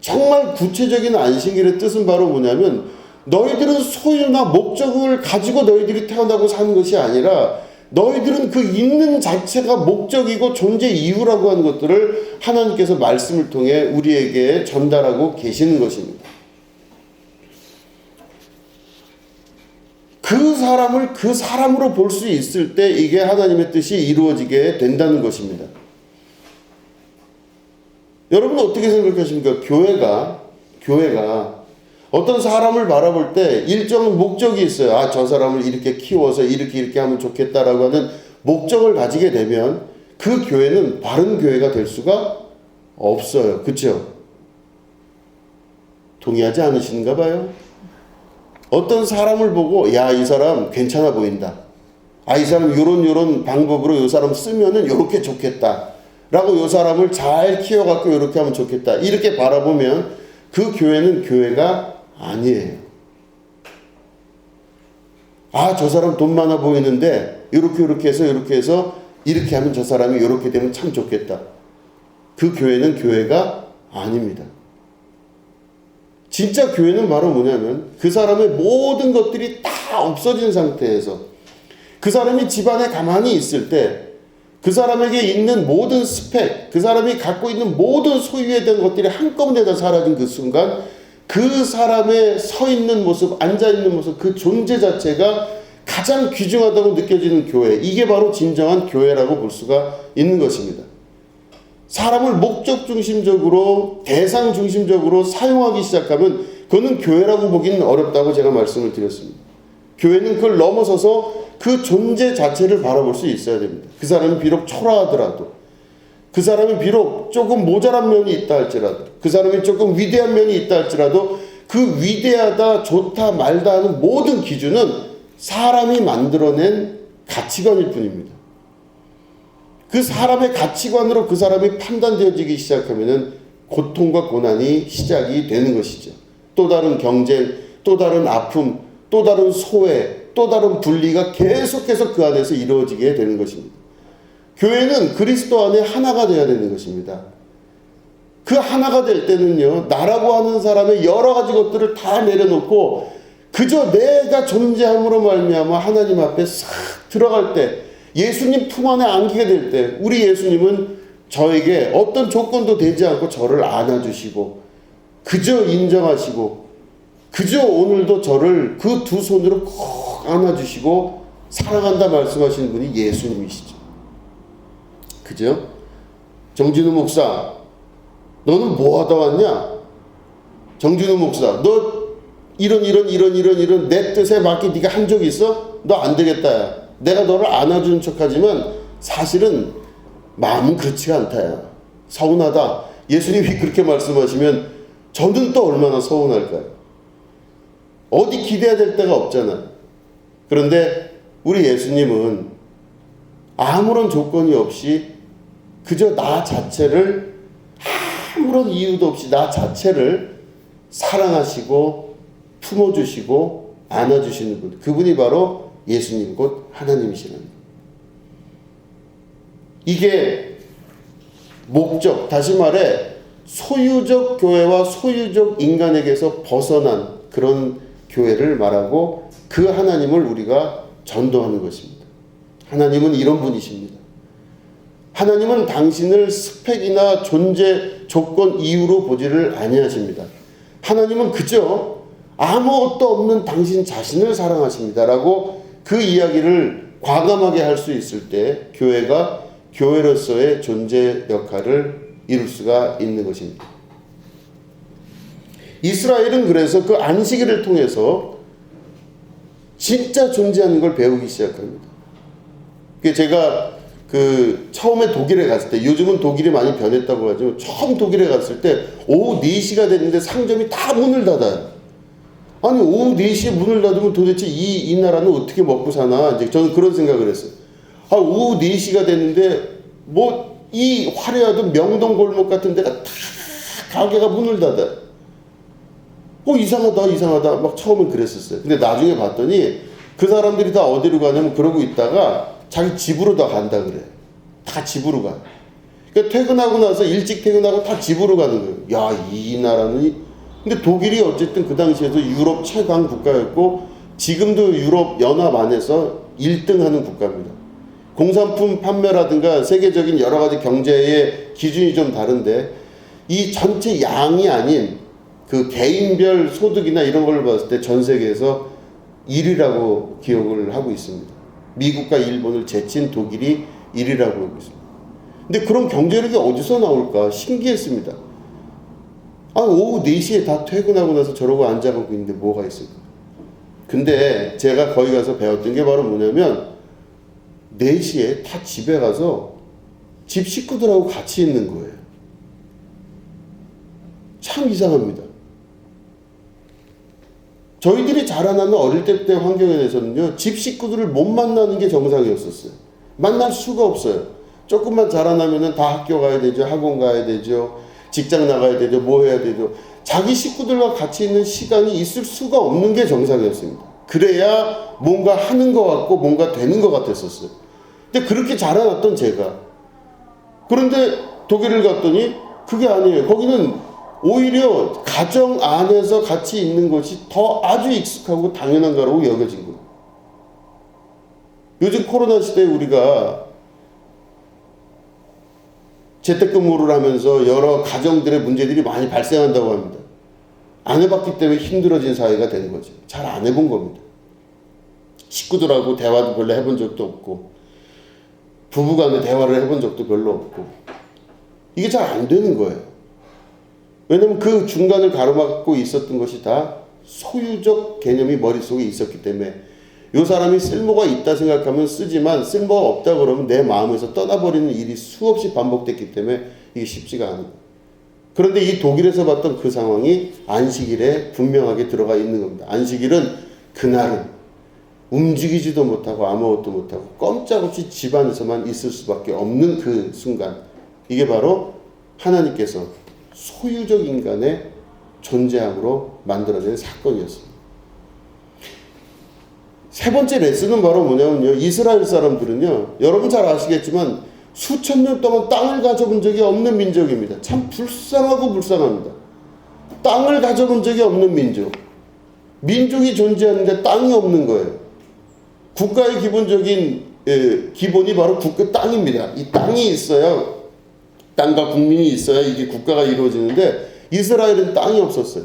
[SPEAKER 1] 정말 구체적인 안식일의 뜻은 바로 뭐냐면, 너희들은 소유나 목적을 가지고 너희들이 태어나고 사는 것이 아니라 너희들은 그 있는 자체가 목적이고 존재 이유라고 하는 것들을 하나님께서 말씀을 통해 우리에게 전달하고 계시는 것입니다. 그 사람을 그 사람으로 볼 수 있을 때 이게 하나님의 뜻이 이루어지게 된다는 것입니다. 여러분은 어떻게 생각하십니까? 교회가 어떤 사람을 바라볼 때 일정한 목적이 있어요. 아, 저 사람을 이렇게 키워서 이렇게 하면 좋겠다라고 하는 목적을 가지게 되면 그 교회는 바른 교회가 될 수가 없어요. 그렇죠? 동의하지 않으시는가 봐요. 어떤 사람을 보고 야, 이 사람 괜찮아 보인다. 아, 이 사람 요런 방법으로 이 사람 쓰면은 요렇게 좋겠다. 라고 이 사람을 잘 키워갖고 이렇게 하면 좋겠다. 이렇게 바라보면 그 교회는 교회가 아니에요. 아, 저 사람 돈 많아 보이는데 이렇게 해서 이렇게 하면 저 사람이 이렇게 되면 참 좋겠다. 그 교회는 교회가 아닙니다. 진짜 교회는 바로 뭐냐면 그 사람의 모든 것들이 다 없어진 상태에서 그 사람이 집안에 가만히 있을 때 그 사람에게 있는 모든 스펙, 그 사람이 갖고 있는 모든 소유에 대한 것들이 한꺼번에 다 사라진 그 순간 그 사람의 서 있는 모습, 앉아 있는 모습, 그 존재 자체가 가장 귀중하다고 느껴지는 교회, 이게 바로 진정한 교회라고 볼 수가 있는 것입니다. 사람을 목적 중심적으로, 대상 중심적으로 사용하기 시작하면 그거는 교회라고 보기는 어렵다고 제가 말씀을 드렸습니다. 교회는 그걸 넘어서서 그 존재 자체를 바라볼 수 있어야 됩니다. 그 사람이 비록 초라하더라도, 그 사람이 비록 조금 모자란 면이 있다 할지라도, 그 사람이 조금 위대한 면이 있다 할지라도 그 위대하다, 좋다, 말다 하는 모든 기준은 사람이 만들어낸 가치관일 뿐입니다. 그 사람의 가치관으로 그 사람이 판단되어지기 시작하면은 고통과 고난이 시작이 되는 것이죠. 또 다른 경쟁, 또 다른 아픔, 또 다른 소외, 또 다른 분리가 계속해서 그 안에서 이루어지게 되는 것입니다. 교회는 그리스도 안에 하나가 되어야 되는 것입니다. 그 하나가 될 때는요, 나라고 하는 사람의 여러 가지 것들을 다 내려놓고 그저 내가 존재함으로 말미암아 하나님 앞에 싹 들어갈 때, 예수님 품 안에 안기게 될 때 우리 예수님은 저에게 어떤 조건도 되지 않고 저를 안아주시고 그저 인정하시고 그저 오늘도 저를 그 두 손으로 꼭 안아주시고 사랑한다 말씀하시는 분이 예수님이시죠. 그죠? 정진우 목사, 너는 뭐 하다 왔냐? 정진우 목사, 너 이런 내 뜻에 맞게 네가 한 적이 있어? 너 안 되겠다 야. 내가 너를 안아주는 척하지만 사실은 마음은 그렇지가 않다 야. 서운하다. 예수님이 그렇게 말씀하시면 저는 또 얼마나 서운할까요? 어디 기대야 될 데가 없잖아. 그런데 우리 예수님은 아무런 조건이 없이 그저 나 자체를 아무런 이유도 없이 나 자체를 사랑하시고 품어주시고 안아주시는 분, 그분이 바로 예수님 곧 하나님이시라는 것. 이게 목적, 다시 말해 소유적 교회와 소유적 인간에게서 벗어난 그런 교회를 말하고 그 하나님을 우리가 전도하는 것입니다. 하나님은 이런 분이십니다. 하나님은 당신을 스펙이나 존재 조건 이유로 보지를 아니하십니다. 하나님은 그저 아무것도 없는 당신 자신을 사랑하십니다라고 그 이야기를 과감하게 할 수 있을 때 교회가 교회로서의 존재 역할을 이룰 수가 있는 것입니다. 이스라엘은 그래서 그 안식일을 통해서 진짜 존재하는 걸 배우기 시작합니다. 제가 처음에 독일에 갔을 때, 요즘은 독일이 많이 변했다고 하죠. 처음 독일에 갔을 때 오후 4시가 됐는데 상점이 다 문을 닫아요. 아니 오후 4시에 문을 닫으면 도대체 이 나라는 어떻게 먹고 사나, 이제 저는 그런 생각을 했어요. 아, 오후 4시가 됐는데 뭐 이 화려하던 명동 골목 같은 데가 다 가게가 문을 닫아요. 이상하다 막 처음엔 그랬었어요. 근데 나중에 봤더니 그 사람들이 다 어디로 가냐면 그러고 있다가 자기 집으로 다 간다 그래. 다 집으로 가. 그러니까 퇴근하고 나서 일찍 퇴근하고 다 집으로 가는 거예요. 야, 이 나라는 근데 독일이 어쨌든 그 당시에도 유럽 최강 국가였고 지금도 유럽 연합 안에서 1등 하는 국가입니다. 공산품 판매라든가 세계적인 여러 가지 경제의 기준이 좀 다른데 이 전체 양이 아닌 그 개인별 소득이나 이런 걸 봤을 때 전 세계에서 1위라고 기억을 하고 있습니다. 미국과 일본을 제친 독일이 1위라고 하고 있습니다. 근데 그런 경제력이 어디서 나올까 신기했습니다. 오후 4시에 다 퇴근하고 나서 저러고 앉아가고 있는데 뭐가 있을까? 근데 제가 거기 가서 배웠던 게 바로 뭐냐면 4시에 다 집에 가서 집 식구들하고 같이 있는 거예요. 참 이상합니다. 저희들이 자라나는 어릴 때 환경에 대해서는요, 집 식구들을 못 만나는 게 정상이었었어요. 만날 수가 없어요. 조금만 자라나면은 다 학교 가야 되죠, 학원 가야 되죠, 직장 나가야 되죠, 뭐 해야 되죠. 자기 식구들과 같이 있는 시간이 있을 수가 없는 게 정상이었습니다. 그래야 뭔가 하는 것 같고 뭔가 되는 것 같았었어요. 근데 그렇게 자라났던 제가, 그런데 독일을 갔더니 그게 아니에요. 거기는 오히려 가정 안에서 같이 있는 것이 더 아주 익숙하고 당연한 거라고 여겨진 거예요. 요즘 코로나 시대에 우리가 재택근무를 하면서 여러 가정들의 문제들이 많이 발생한다고 합니다. 안 해봤기 때문에 힘들어진 사회가 된 거죠. 잘 안 해본 겁니다. 식구들하고 대화도 별로 해본 적도 없고 부부간에 대화를 해본 적도 별로 없고 이게 잘 안 되는 거예요. 왜냐면 그 중간을 가로막고 있었던 것이 다 소유적 개념이 머릿속에 있었기 때문에 이 사람이 쓸모가 있다 생각하면 쓰지만 쓸모가 없다 그러면 내 마음에서 떠나버리는 일이 수없이 반복됐기 때문에 이게 쉽지가 않은 거예요. 그런데 이 독일에서 봤던 그 상황이 안식일에 분명하게 들어가 있는 겁니다. 안식일은 그날은 움직이지도 못하고 아무것도 못하고 꼼짝없이 집 안에서만 있을 수밖에 없는 그 순간, 이게 바로 하나님께서 소유적 인간의 존재함으로 만들어낸 사건이었습니다. 세 번째 레슨은 바로 뭐냐면요, 이스라엘 사람들은요, 여러분 잘 아시겠지만 수천 년 동안 땅을 가져본 적이 없는 민족입니다. 참 불쌍합니다. 땅을 가져본 적이 없는 민족. 민족이 존재하는데 땅이 없는 거예요. 국가의 기본적인 기본이 바로 땅입니다. 이 땅이 있어야, 땅과 국민이 있어야 이게 국가가 이루어지는데 이스라엘은 땅이 없었어요.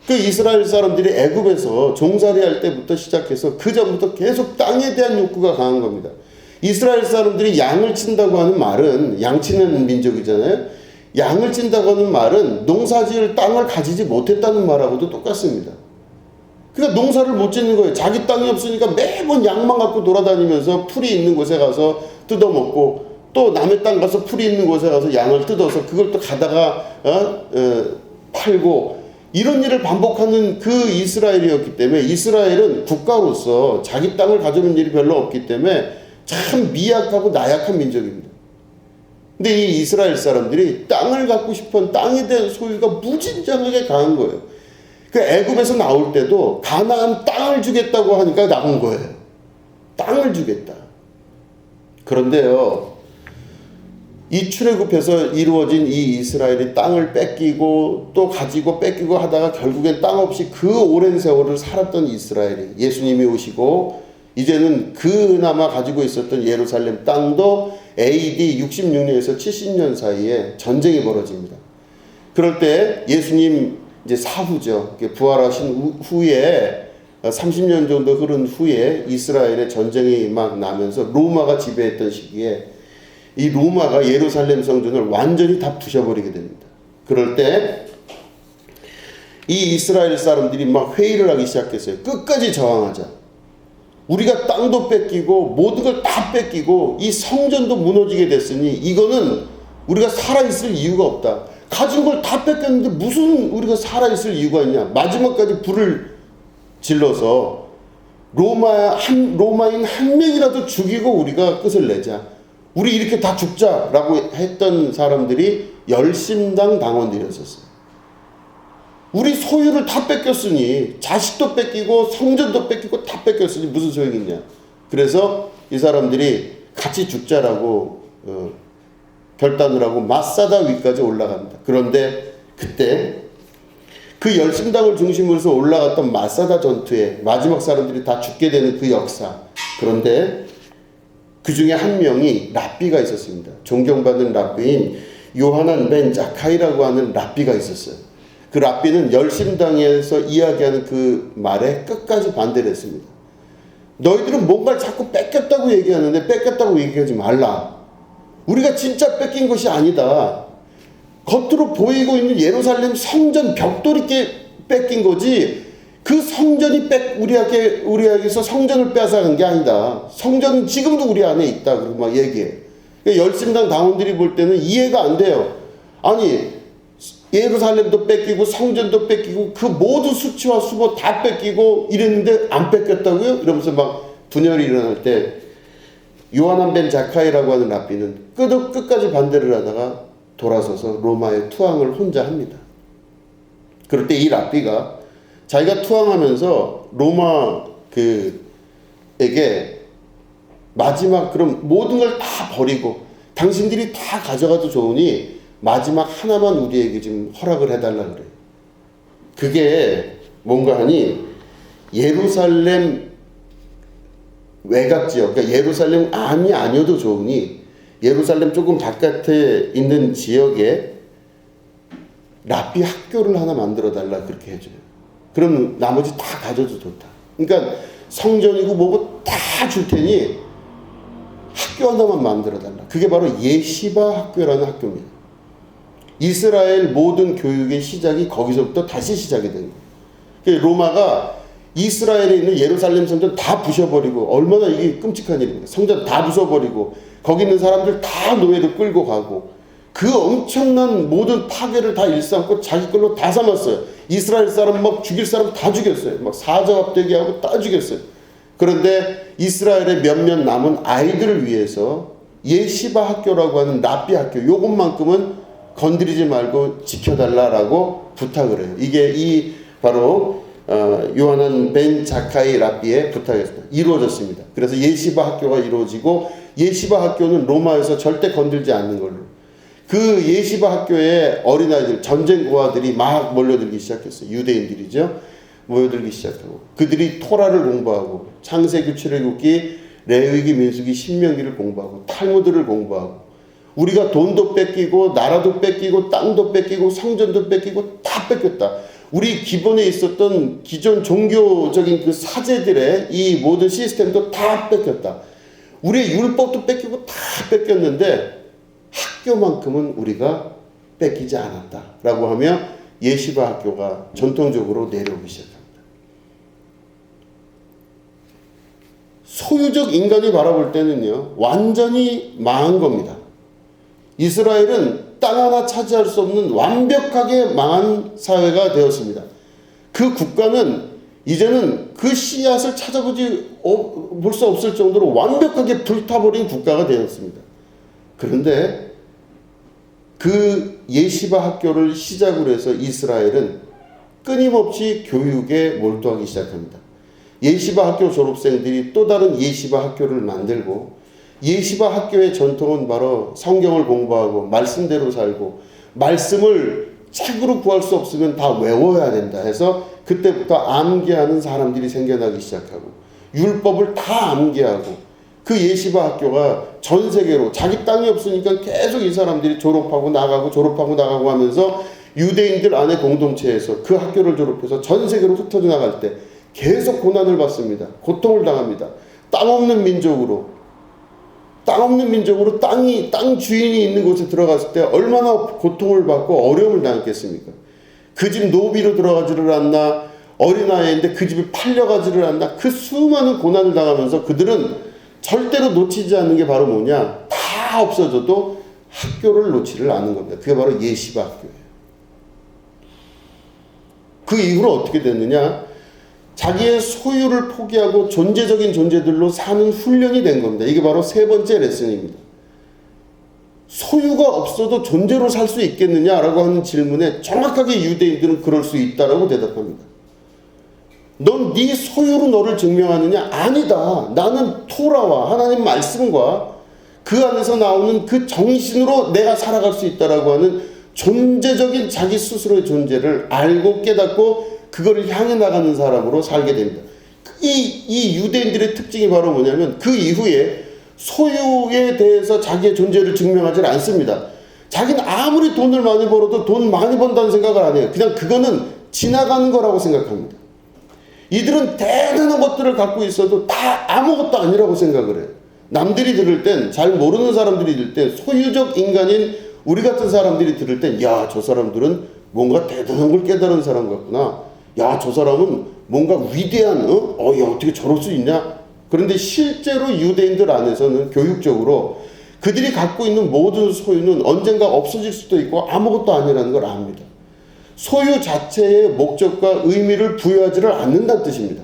[SPEAKER 1] 그 이스라엘 사람들이 애굽에서 종살이 할 때부터 시작해서 그 전부터 계속 땅에 대한 욕구가 강한 겁니다. 이스라엘 사람들이 양을 친다고 하는 말은, 양치는 민족이잖아요. 양을 친다고 하는 말은 농사지을 땅을 가지지 못했다는 말하고도 똑같습니다. 그러니까 농사를 못 짓는 거예요. 자기 땅이 없으니까 매번 양만 갖고 돌아다니면서 풀이 있는 곳에 가서 뜯어먹고 또 남의 땅 가서 풀이 있는 곳에 가서 양을 뜯어서 그걸 또 가다가 팔고, 이런 일을 반복하는 그 이스라엘이었기 때문에 이스라엘은 국가로서 자기 땅을 가져본 일이 별로 없기 때문에 참 미약하고 나약한 민족입니다. 근데 이 이스라엘 사람들이 땅을 갖고 싶은 땅에 대한 소유가 무진장하게 강한 거예요. 그 애굽에서 나올 때도 가나안 땅을 주겠다고 하니까 나온 거예요. 땅을 주겠다. 그런데요, 이 출애굽해서 이루어진 이 이스라엘이 땅을 뺏기고 또 가지고 뺏기고 하다가 결국엔 땅 없이 그 오랜 세월을 살았던 이스라엘이 예수님이 오시고 이제는 그나마 가지고 있었던 예루살렘 땅도 AD 66년에서 70년 사이에 전쟁이 벌어집니다. 그럴 때 예수님 이제 사후죠. 부활하신 후에 30년 정도 흐른 후에 이스라엘의 전쟁이 막 나면서 로마가 지배했던 시기에 이 로마가 예루살렘 성전을 완전히 다 부셔버리게 됩니다. 그럴 때 이 이스라엘 사람들이 막 회의를 하기 시작했어요. 끝까지 저항하자. 우리가 땅도 뺏기고 모든 걸 다 뺏기고 이 성전도 무너지게 됐으니 이거는 우리가 살아있을 이유가 없다. 가진 걸 다 뺏겼는데 무슨 우리가 살아있을 이유가 있냐. 마지막까지 불을 질러서 로마인 한 명이라도 죽이고 우리가 끝을 내자. 우리 이렇게 다 죽자라고 했던 사람들이 열심당 당원들이었었어요. 우리 소유를 다 뺏겼으니, 자식도 뺏기고 성전도 뺏기고 다 뺏겼으니 무슨 소용이 있냐. 그래서 이 사람들이 같이 죽자라고 결단을 하고 마사다 위까지 올라갑니다. 그런데 그때 그 열심당을 중심으로 해서 올라갔던 마사다 전투에 마지막 사람들이 다 죽게 되는 그 역사. 그런데 그 중에 한 명이 랍비가 있었습니다. 존경받는 랍비인 요하난 벤 자카이라고 하는 랍비가 있었어요. 그 랍비는 열심당에서 이야기하는 그 말에 끝까지 반대를 했습니다. 너희들은 뭔가를 자꾸 뺏겼다고 얘기하는데 뺏겼다고 얘기하지 말라. 우리가 진짜 뺏긴 것이 아니다. 겉으로 보이고 있는 예루살렘 성전 벽돌이 뺏긴 거지, 그 성전이 우리에게서 성전을 뺏어간 게 아니다. 성전은 지금도 우리 안에 있다. 그러고 막 얘기해. 열심당 당원들이 볼 때는 이해가 안 돼요. 아니, 예루살렘도 뺏기고 성전도 뺏기고 그 모든 수치와 수고 다 뺏기고 이랬는데 안 뺏겼다고요? 이러면서 막 분열이 일어날 때 요하난 벤 자카이라고 하는 랍비는 끝까지 반대를 하다가 돌아서서 로마에 투항을 혼자 합니다. 그럴 때 이 랍비가 자기가 투항하면서 로마 에게 마지막 그럼 모든 걸 다 버리고 당신들이 다 가져가도 좋으니 마지막 하나만 우리에게 좀 허락을 해달라 그래요. 그게 뭔가 하니 예루살렘 외곽 지역, 그러니까 예루살렘 안이 아니어도 좋으니 예루살렘 조금 바깥에 있는 지역에 랍비 학교를 하나 만들어 달라 그렇게 해줘요. 그럼 나머지 다 가져도 좋다. 그러니까 성전이고 뭐고 다 줄 테니 학교 하나만 만들어 달라. 그게 바로 예시바 학교라는 학교입니다. 이스라엘 모든 교육의 시작이 거기서부터 다시 시작이 된 거예요. 로마가 이스라엘에 있는 예루살렘 성전 다 부셔버리고, 얼마나 이게 끔찍한 일입니까? 성전 다 부숴버리고 거기 있는 사람들 다 노예로 끌고 가고, 그 엄청난 모든 파괴를 다 일삼고 자기 걸로 다 삼았어요. 이스라엘 사람 막 죽일 사람 다 죽였어요. 막 사자합되게 하고 다 죽였어요. 그런데 이스라엘의 몇몇 남은 아이들을 위해서 예시바 학교라고 하는 랍비 학교, 요것만큼은 건드리지 말고 지켜달라라고 부탁을 해요. 이게 바로 요하난 벤 자카이 랍비의 부탁이었습니다. 이루어졌습니다. 그래서 예시바 학교가 이루어지고, 예시바 학교는 로마에서 절대 건들지 않는 걸로, 그 예시바 학교에 어린아이들, 전쟁 고아들이 막 몰려들기 시작했어요. 유대인들이죠. 모여들기 시작하고 그들이 토라를 공부하고 창세기, 출애굽기, 레위기, 민수기, 신명기를 공부하고 탈무드를 공부하고, 우리가 돈도 뺏기고 나라도 뺏기고 땅도 뺏기고 성전도 뺏기고 다 뺏겼다. 우리 기본에 있었던 기존 종교적인 그 사제들의 이 모든 시스템도 다 뺏겼다. 우리의 율법도 뺏기고 다 뺏겼는데 학교만큼은 우리가 뺏기지 않았다라고 하며 예시바 학교가 전통적으로 내려오기 시작합니다. 소유적 인간이 바라볼 때는요, 완전히 망한 겁니다. 이스라엘은 땅 하나 차지할 수 없는 완벽하게 망한 사회가 되었습니다. 그 국가는 이제는 그 씨앗을 볼 수 없을 정도로 완벽하게 불타버린 국가가 되었습니다. 그런데 그 예시바 학교를 시작으로 해서 이스라엘은 끊임없이 교육에 몰두하기 시작합니다. 예시바 학교 졸업생들이 또 다른 예시바 학교를 만들고, 예시바 학교의 전통은 바로 성경을 공부하고 말씀대로 살고, 말씀을 책으로 구할 수 없으면 다 외워야 된다 해서 그때부터 암기하는 사람들이 생겨나기 시작하고, 율법을 다 암기하고, 그 예시바 학교가 전 세계로, 자기 땅이 없으니까 계속 이 사람들이 졸업하고 나가고 하면서 유대인들 안의 공동체에서 그 학교를 졸업해서 전 세계로 흩어져 나갈 때 계속 고난을 받습니다. 고통을 당합니다. 땅 없는 민족으로 땅 주인이 있는 곳에 들어갔을 때 얼마나 고통을 받고 어려움을 당했겠습니까? 그 집 노비로 들어가지를 않나, 어린아이인데 그 집에 팔려가지를 않나, 그 수많은 고난을 당하면서 그들은 절대로 놓치지 않는 게 바로 뭐냐, 다 없어져도 학교를 놓지를 않는 겁니다. 그게 바로 예시바 학교예요. 그 이후로 어떻게 됐느냐, 자기의 소유를 포기하고 존재적인 존재들로 사는 훈련이 된 겁니다. 이게 바로 세 번째 레슨입니다. 소유가 없어도 존재로 살 수 있겠느냐라고 하는 질문에 정확하게 유대인들은 그럴 수 있다라고 대답합니다. 넌 네 소유로 너를 증명하느냐? 아니다. 나는 토라와 하나님 말씀과 그 안에서 나오는 그 정신으로 내가 살아갈 수 있다라고 하는 존재적인 자기 스스로의 존재를 알고 깨닫고 그거를 향해 나가는 사람으로 살게 됩니다. 이 유대인들의 특징이 바로 뭐냐면 그 이후에 소유에 대해서 자기의 존재를 증명하지 않습니다. 자기는 아무리 돈을 많이 벌어도 돈 많이 번다는 생각을 안 해요. 그냥 그거는 지나가는 거라고 생각합니다. 이들은 대단한 것들을 갖고 있어도 다 아무것도 아니라고 생각을 해요. 남들이 들을 땐, 잘 모르는 사람들이 들을 땐, 소유적 인간인 우리 같은 사람들이 들을 땐, 야, 저 사람들은 뭔가 대단한 걸 깨달은 사람 같구나. 야, 저 사람은 뭔가 위대한, 야, 어떻게 저럴 수 있냐? 그런데 실제로 유대인들 안에서는 교육적으로 그들이 갖고 있는 모든 소유는 언젠가 없어질 수도 있고 아무것도 아니라는 걸 압니다. 소유 자체의 목적과 의미를 부여하지를 않는다는 뜻입니다.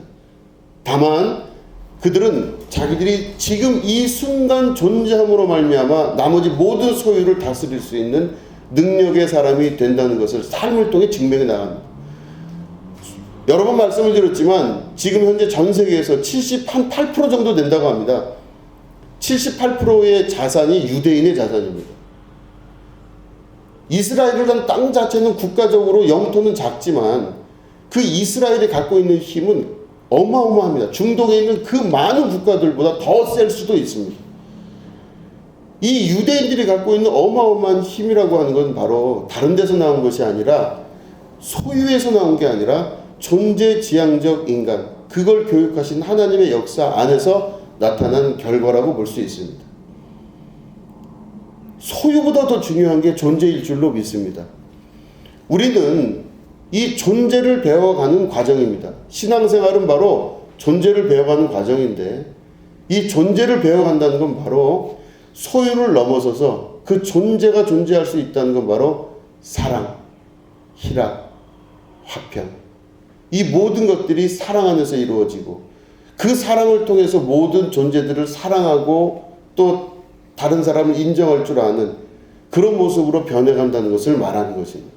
[SPEAKER 1] 다만 그들은 자기들이 지금 이 순간 존재함으로 말미암아 나머지 모든 소유를 다스릴 수 있는 능력의 사람이 된다는 것을 삶을 통해 증명해 나갑니다. 여러 번 말씀을 드렸지만 지금 현재 전 세계에서 78% 정도 된다고 합니다. 78%의 자산이 유대인의 자산입니다. 이스라엘이라는 땅 자체는 국가적으로 영토는 작지만 그 이스라엘이 갖고 있는 힘은 어마어마합니다. 중동에 있는 그 많은 국가들보다 더 셀 수도 있습니다. 이 유대인들이 갖고 있는 어마어마한 힘이라고 하는 건 바로 다른 데서 나온 것이 아니라 소유에서 나온 게 아니라 존재지향적 인간, 그걸 교육하신 하나님의 역사 안에서 나타난 결과라고 볼 수 있습니다. 소유보다 더 중요한 게 존재일 줄로 믿습니다. 우리는 이 존재를 배워가는 과정입니다. 신앙생활은 바로 존재를 배워가는 과정인데 이 존재를 배워간다는 건 바로 소유를 넘어서서 그 존재가 존재할 수 있다는 건 바로 사랑, 희락, 화평, 이 모든 것들이 사랑 안에서 이루어지고 그 사랑을 통해서 모든 존재들을 사랑하고 또 다른 사람을 인정할 줄 아는 그런 모습으로 변해간다는 것을 말하는 것입니다.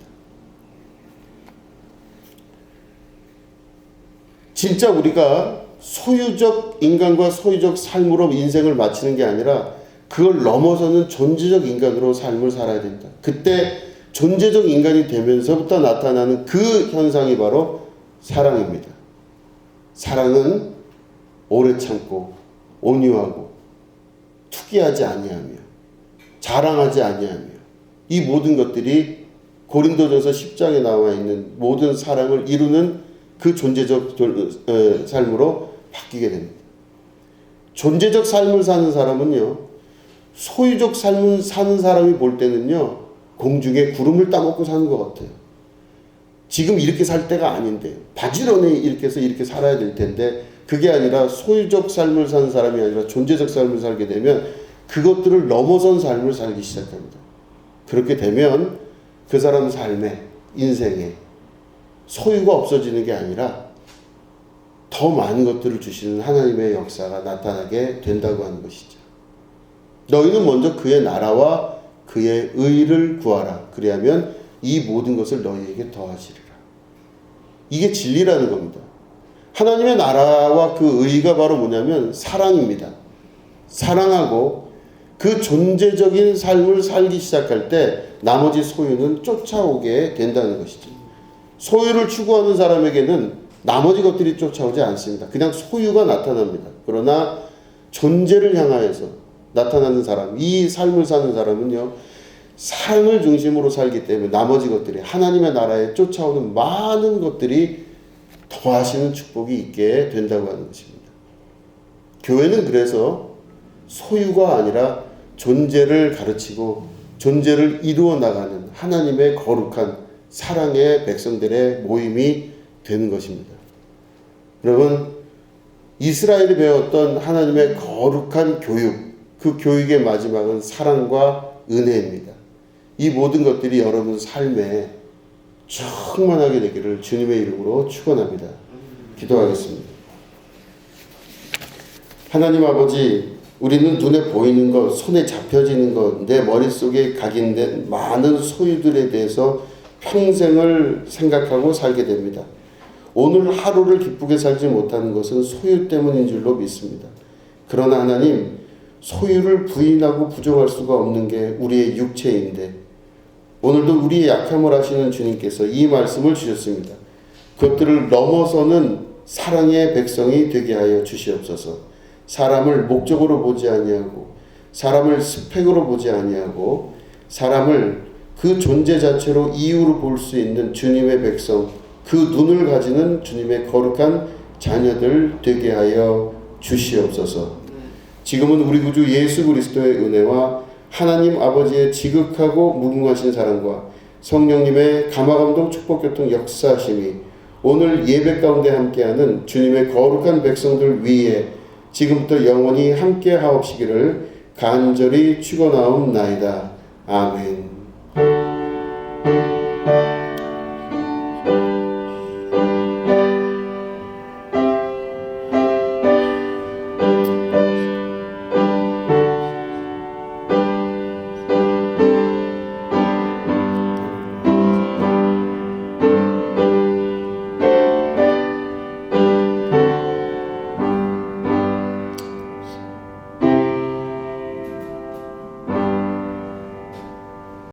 [SPEAKER 1] 진짜 우리가 소유적 인간과 소유적 삶으로 인생을 마치는 게 아니라 그걸 넘어서는 존재적 인간으로 삶을 살아야 됩니다. 그때 존재적 인간이 되면서부터 나타나는 그 현상이 바로 사랑입니다. 사랑은 오래 참고 온유하고 투기하지 아니하며 자랑하지 아니하며 이 모든 것들이 고린도전서 10장에 나와 있는 모든 사랑을 이루는 그 존재적 삶으로 바뀌게 됩니다. 존재적 삶을 사는 사람은요, 소유적 삶을 사는 사람이 볼 때는요, 공중에 구름을 따먹고 사는 것 같아요. 지금 이렇게 살 때가 아닌데 바지런히 이렇게 해서 이렇게 살아야 될 텐데 그게 아니라 소유적 삶을 사는 사람이 아니라 존재적 삶을 살게 되면 그것들을 넘어선 삶을 살기 시작합니다. 그렇게 되면 그 사람 삶에, 인생에 소유가 없어지는 게 아니라 더 많은 것들을 주시는 하나님의 역사가 나타나게 된다고 하는 것이죠. 너희는 먼저 그의 나라와 그의 의를 구하라. 그리하면 이 모든 것을 너희에게 더하시리라. 이게 진리라는 겁니다. 하나님의 나라와 그 의가 바로 뭐냐면 사랑입니다. 사랑하고 그 존재적인 삶을 살기 시작할 때 나머지 소유는 쫓아오게 된다는 것이죠. 소유를 추구하는 사람에게는 나머지 것들이 쫓아오지 않습니다. 그냥 소유가 나타납니다. 그러나 존재를 향하여서 나타나는 사람, 이 삶을 사는 사람은요, 사랑을 중심으로 살기 때문에 나머지 것들이 하나님의 나라에 쫓아오는 많은 것들이 더하시는 축복이 있게 된다고 하는 것입니다. 교회는 그래서 소유가 아니라 존재를 가르치고 존재를 이루어 나가는 하나님의 거룩한 사랑의 백성들의 모임이 되는 것입니다. 여러분, 이스라엘이 배웠던 하나님의 거룩한 교육, 그 교육의 마지막은 사랑과 은혜입니다. 이 모든 것들이 여러분 삶에 충만하게 되기를 주님의 이름으로 축원합니다. 기도하겠습니다. 하나님 아버지, 우리는 눈에 보이는 것, 손에 잡혀지는 것, 내 머릿속에 각인된 많은 소유들에 대해서 평생을 생각하고 살게 됩니다. 오늘 하루를 기쁘게 살지 못하는 것은 소유 때문인 줄로 믿습니다. 그러나 하나님, 소유를 부인하고 부정할 수가 없는 게 우리의 육체인데 오늘도 우리의 약함을 아시는 주님께서 이 말씀을 주셨습니다. 그것들을 넘어서는 사랑의 백성이 되게 하여 주시옵소서. 사람을 목적으로 보지 아니하고 사람을 스펙으로 보지 아니하고 사람을 그 존재 자체로 이유로 볼 수 있는 주님의 백성, 그 눈을 가지는 주님의 거룩한 자녀들 되게 하여 주시옵소서. 지금은 우리 구주 예수 그리스도의 은혜와 하나님 아버지의 지극하고 무궁하신 사랑과 성령님의 감화감동 축복교통 역사하심이 오늘 예배 가운데 함께하는 주님의 거룩한 백성들 위에 지금부터 영원히 함께 하옵시기를 간절히 축원하옵나이다. 아멘.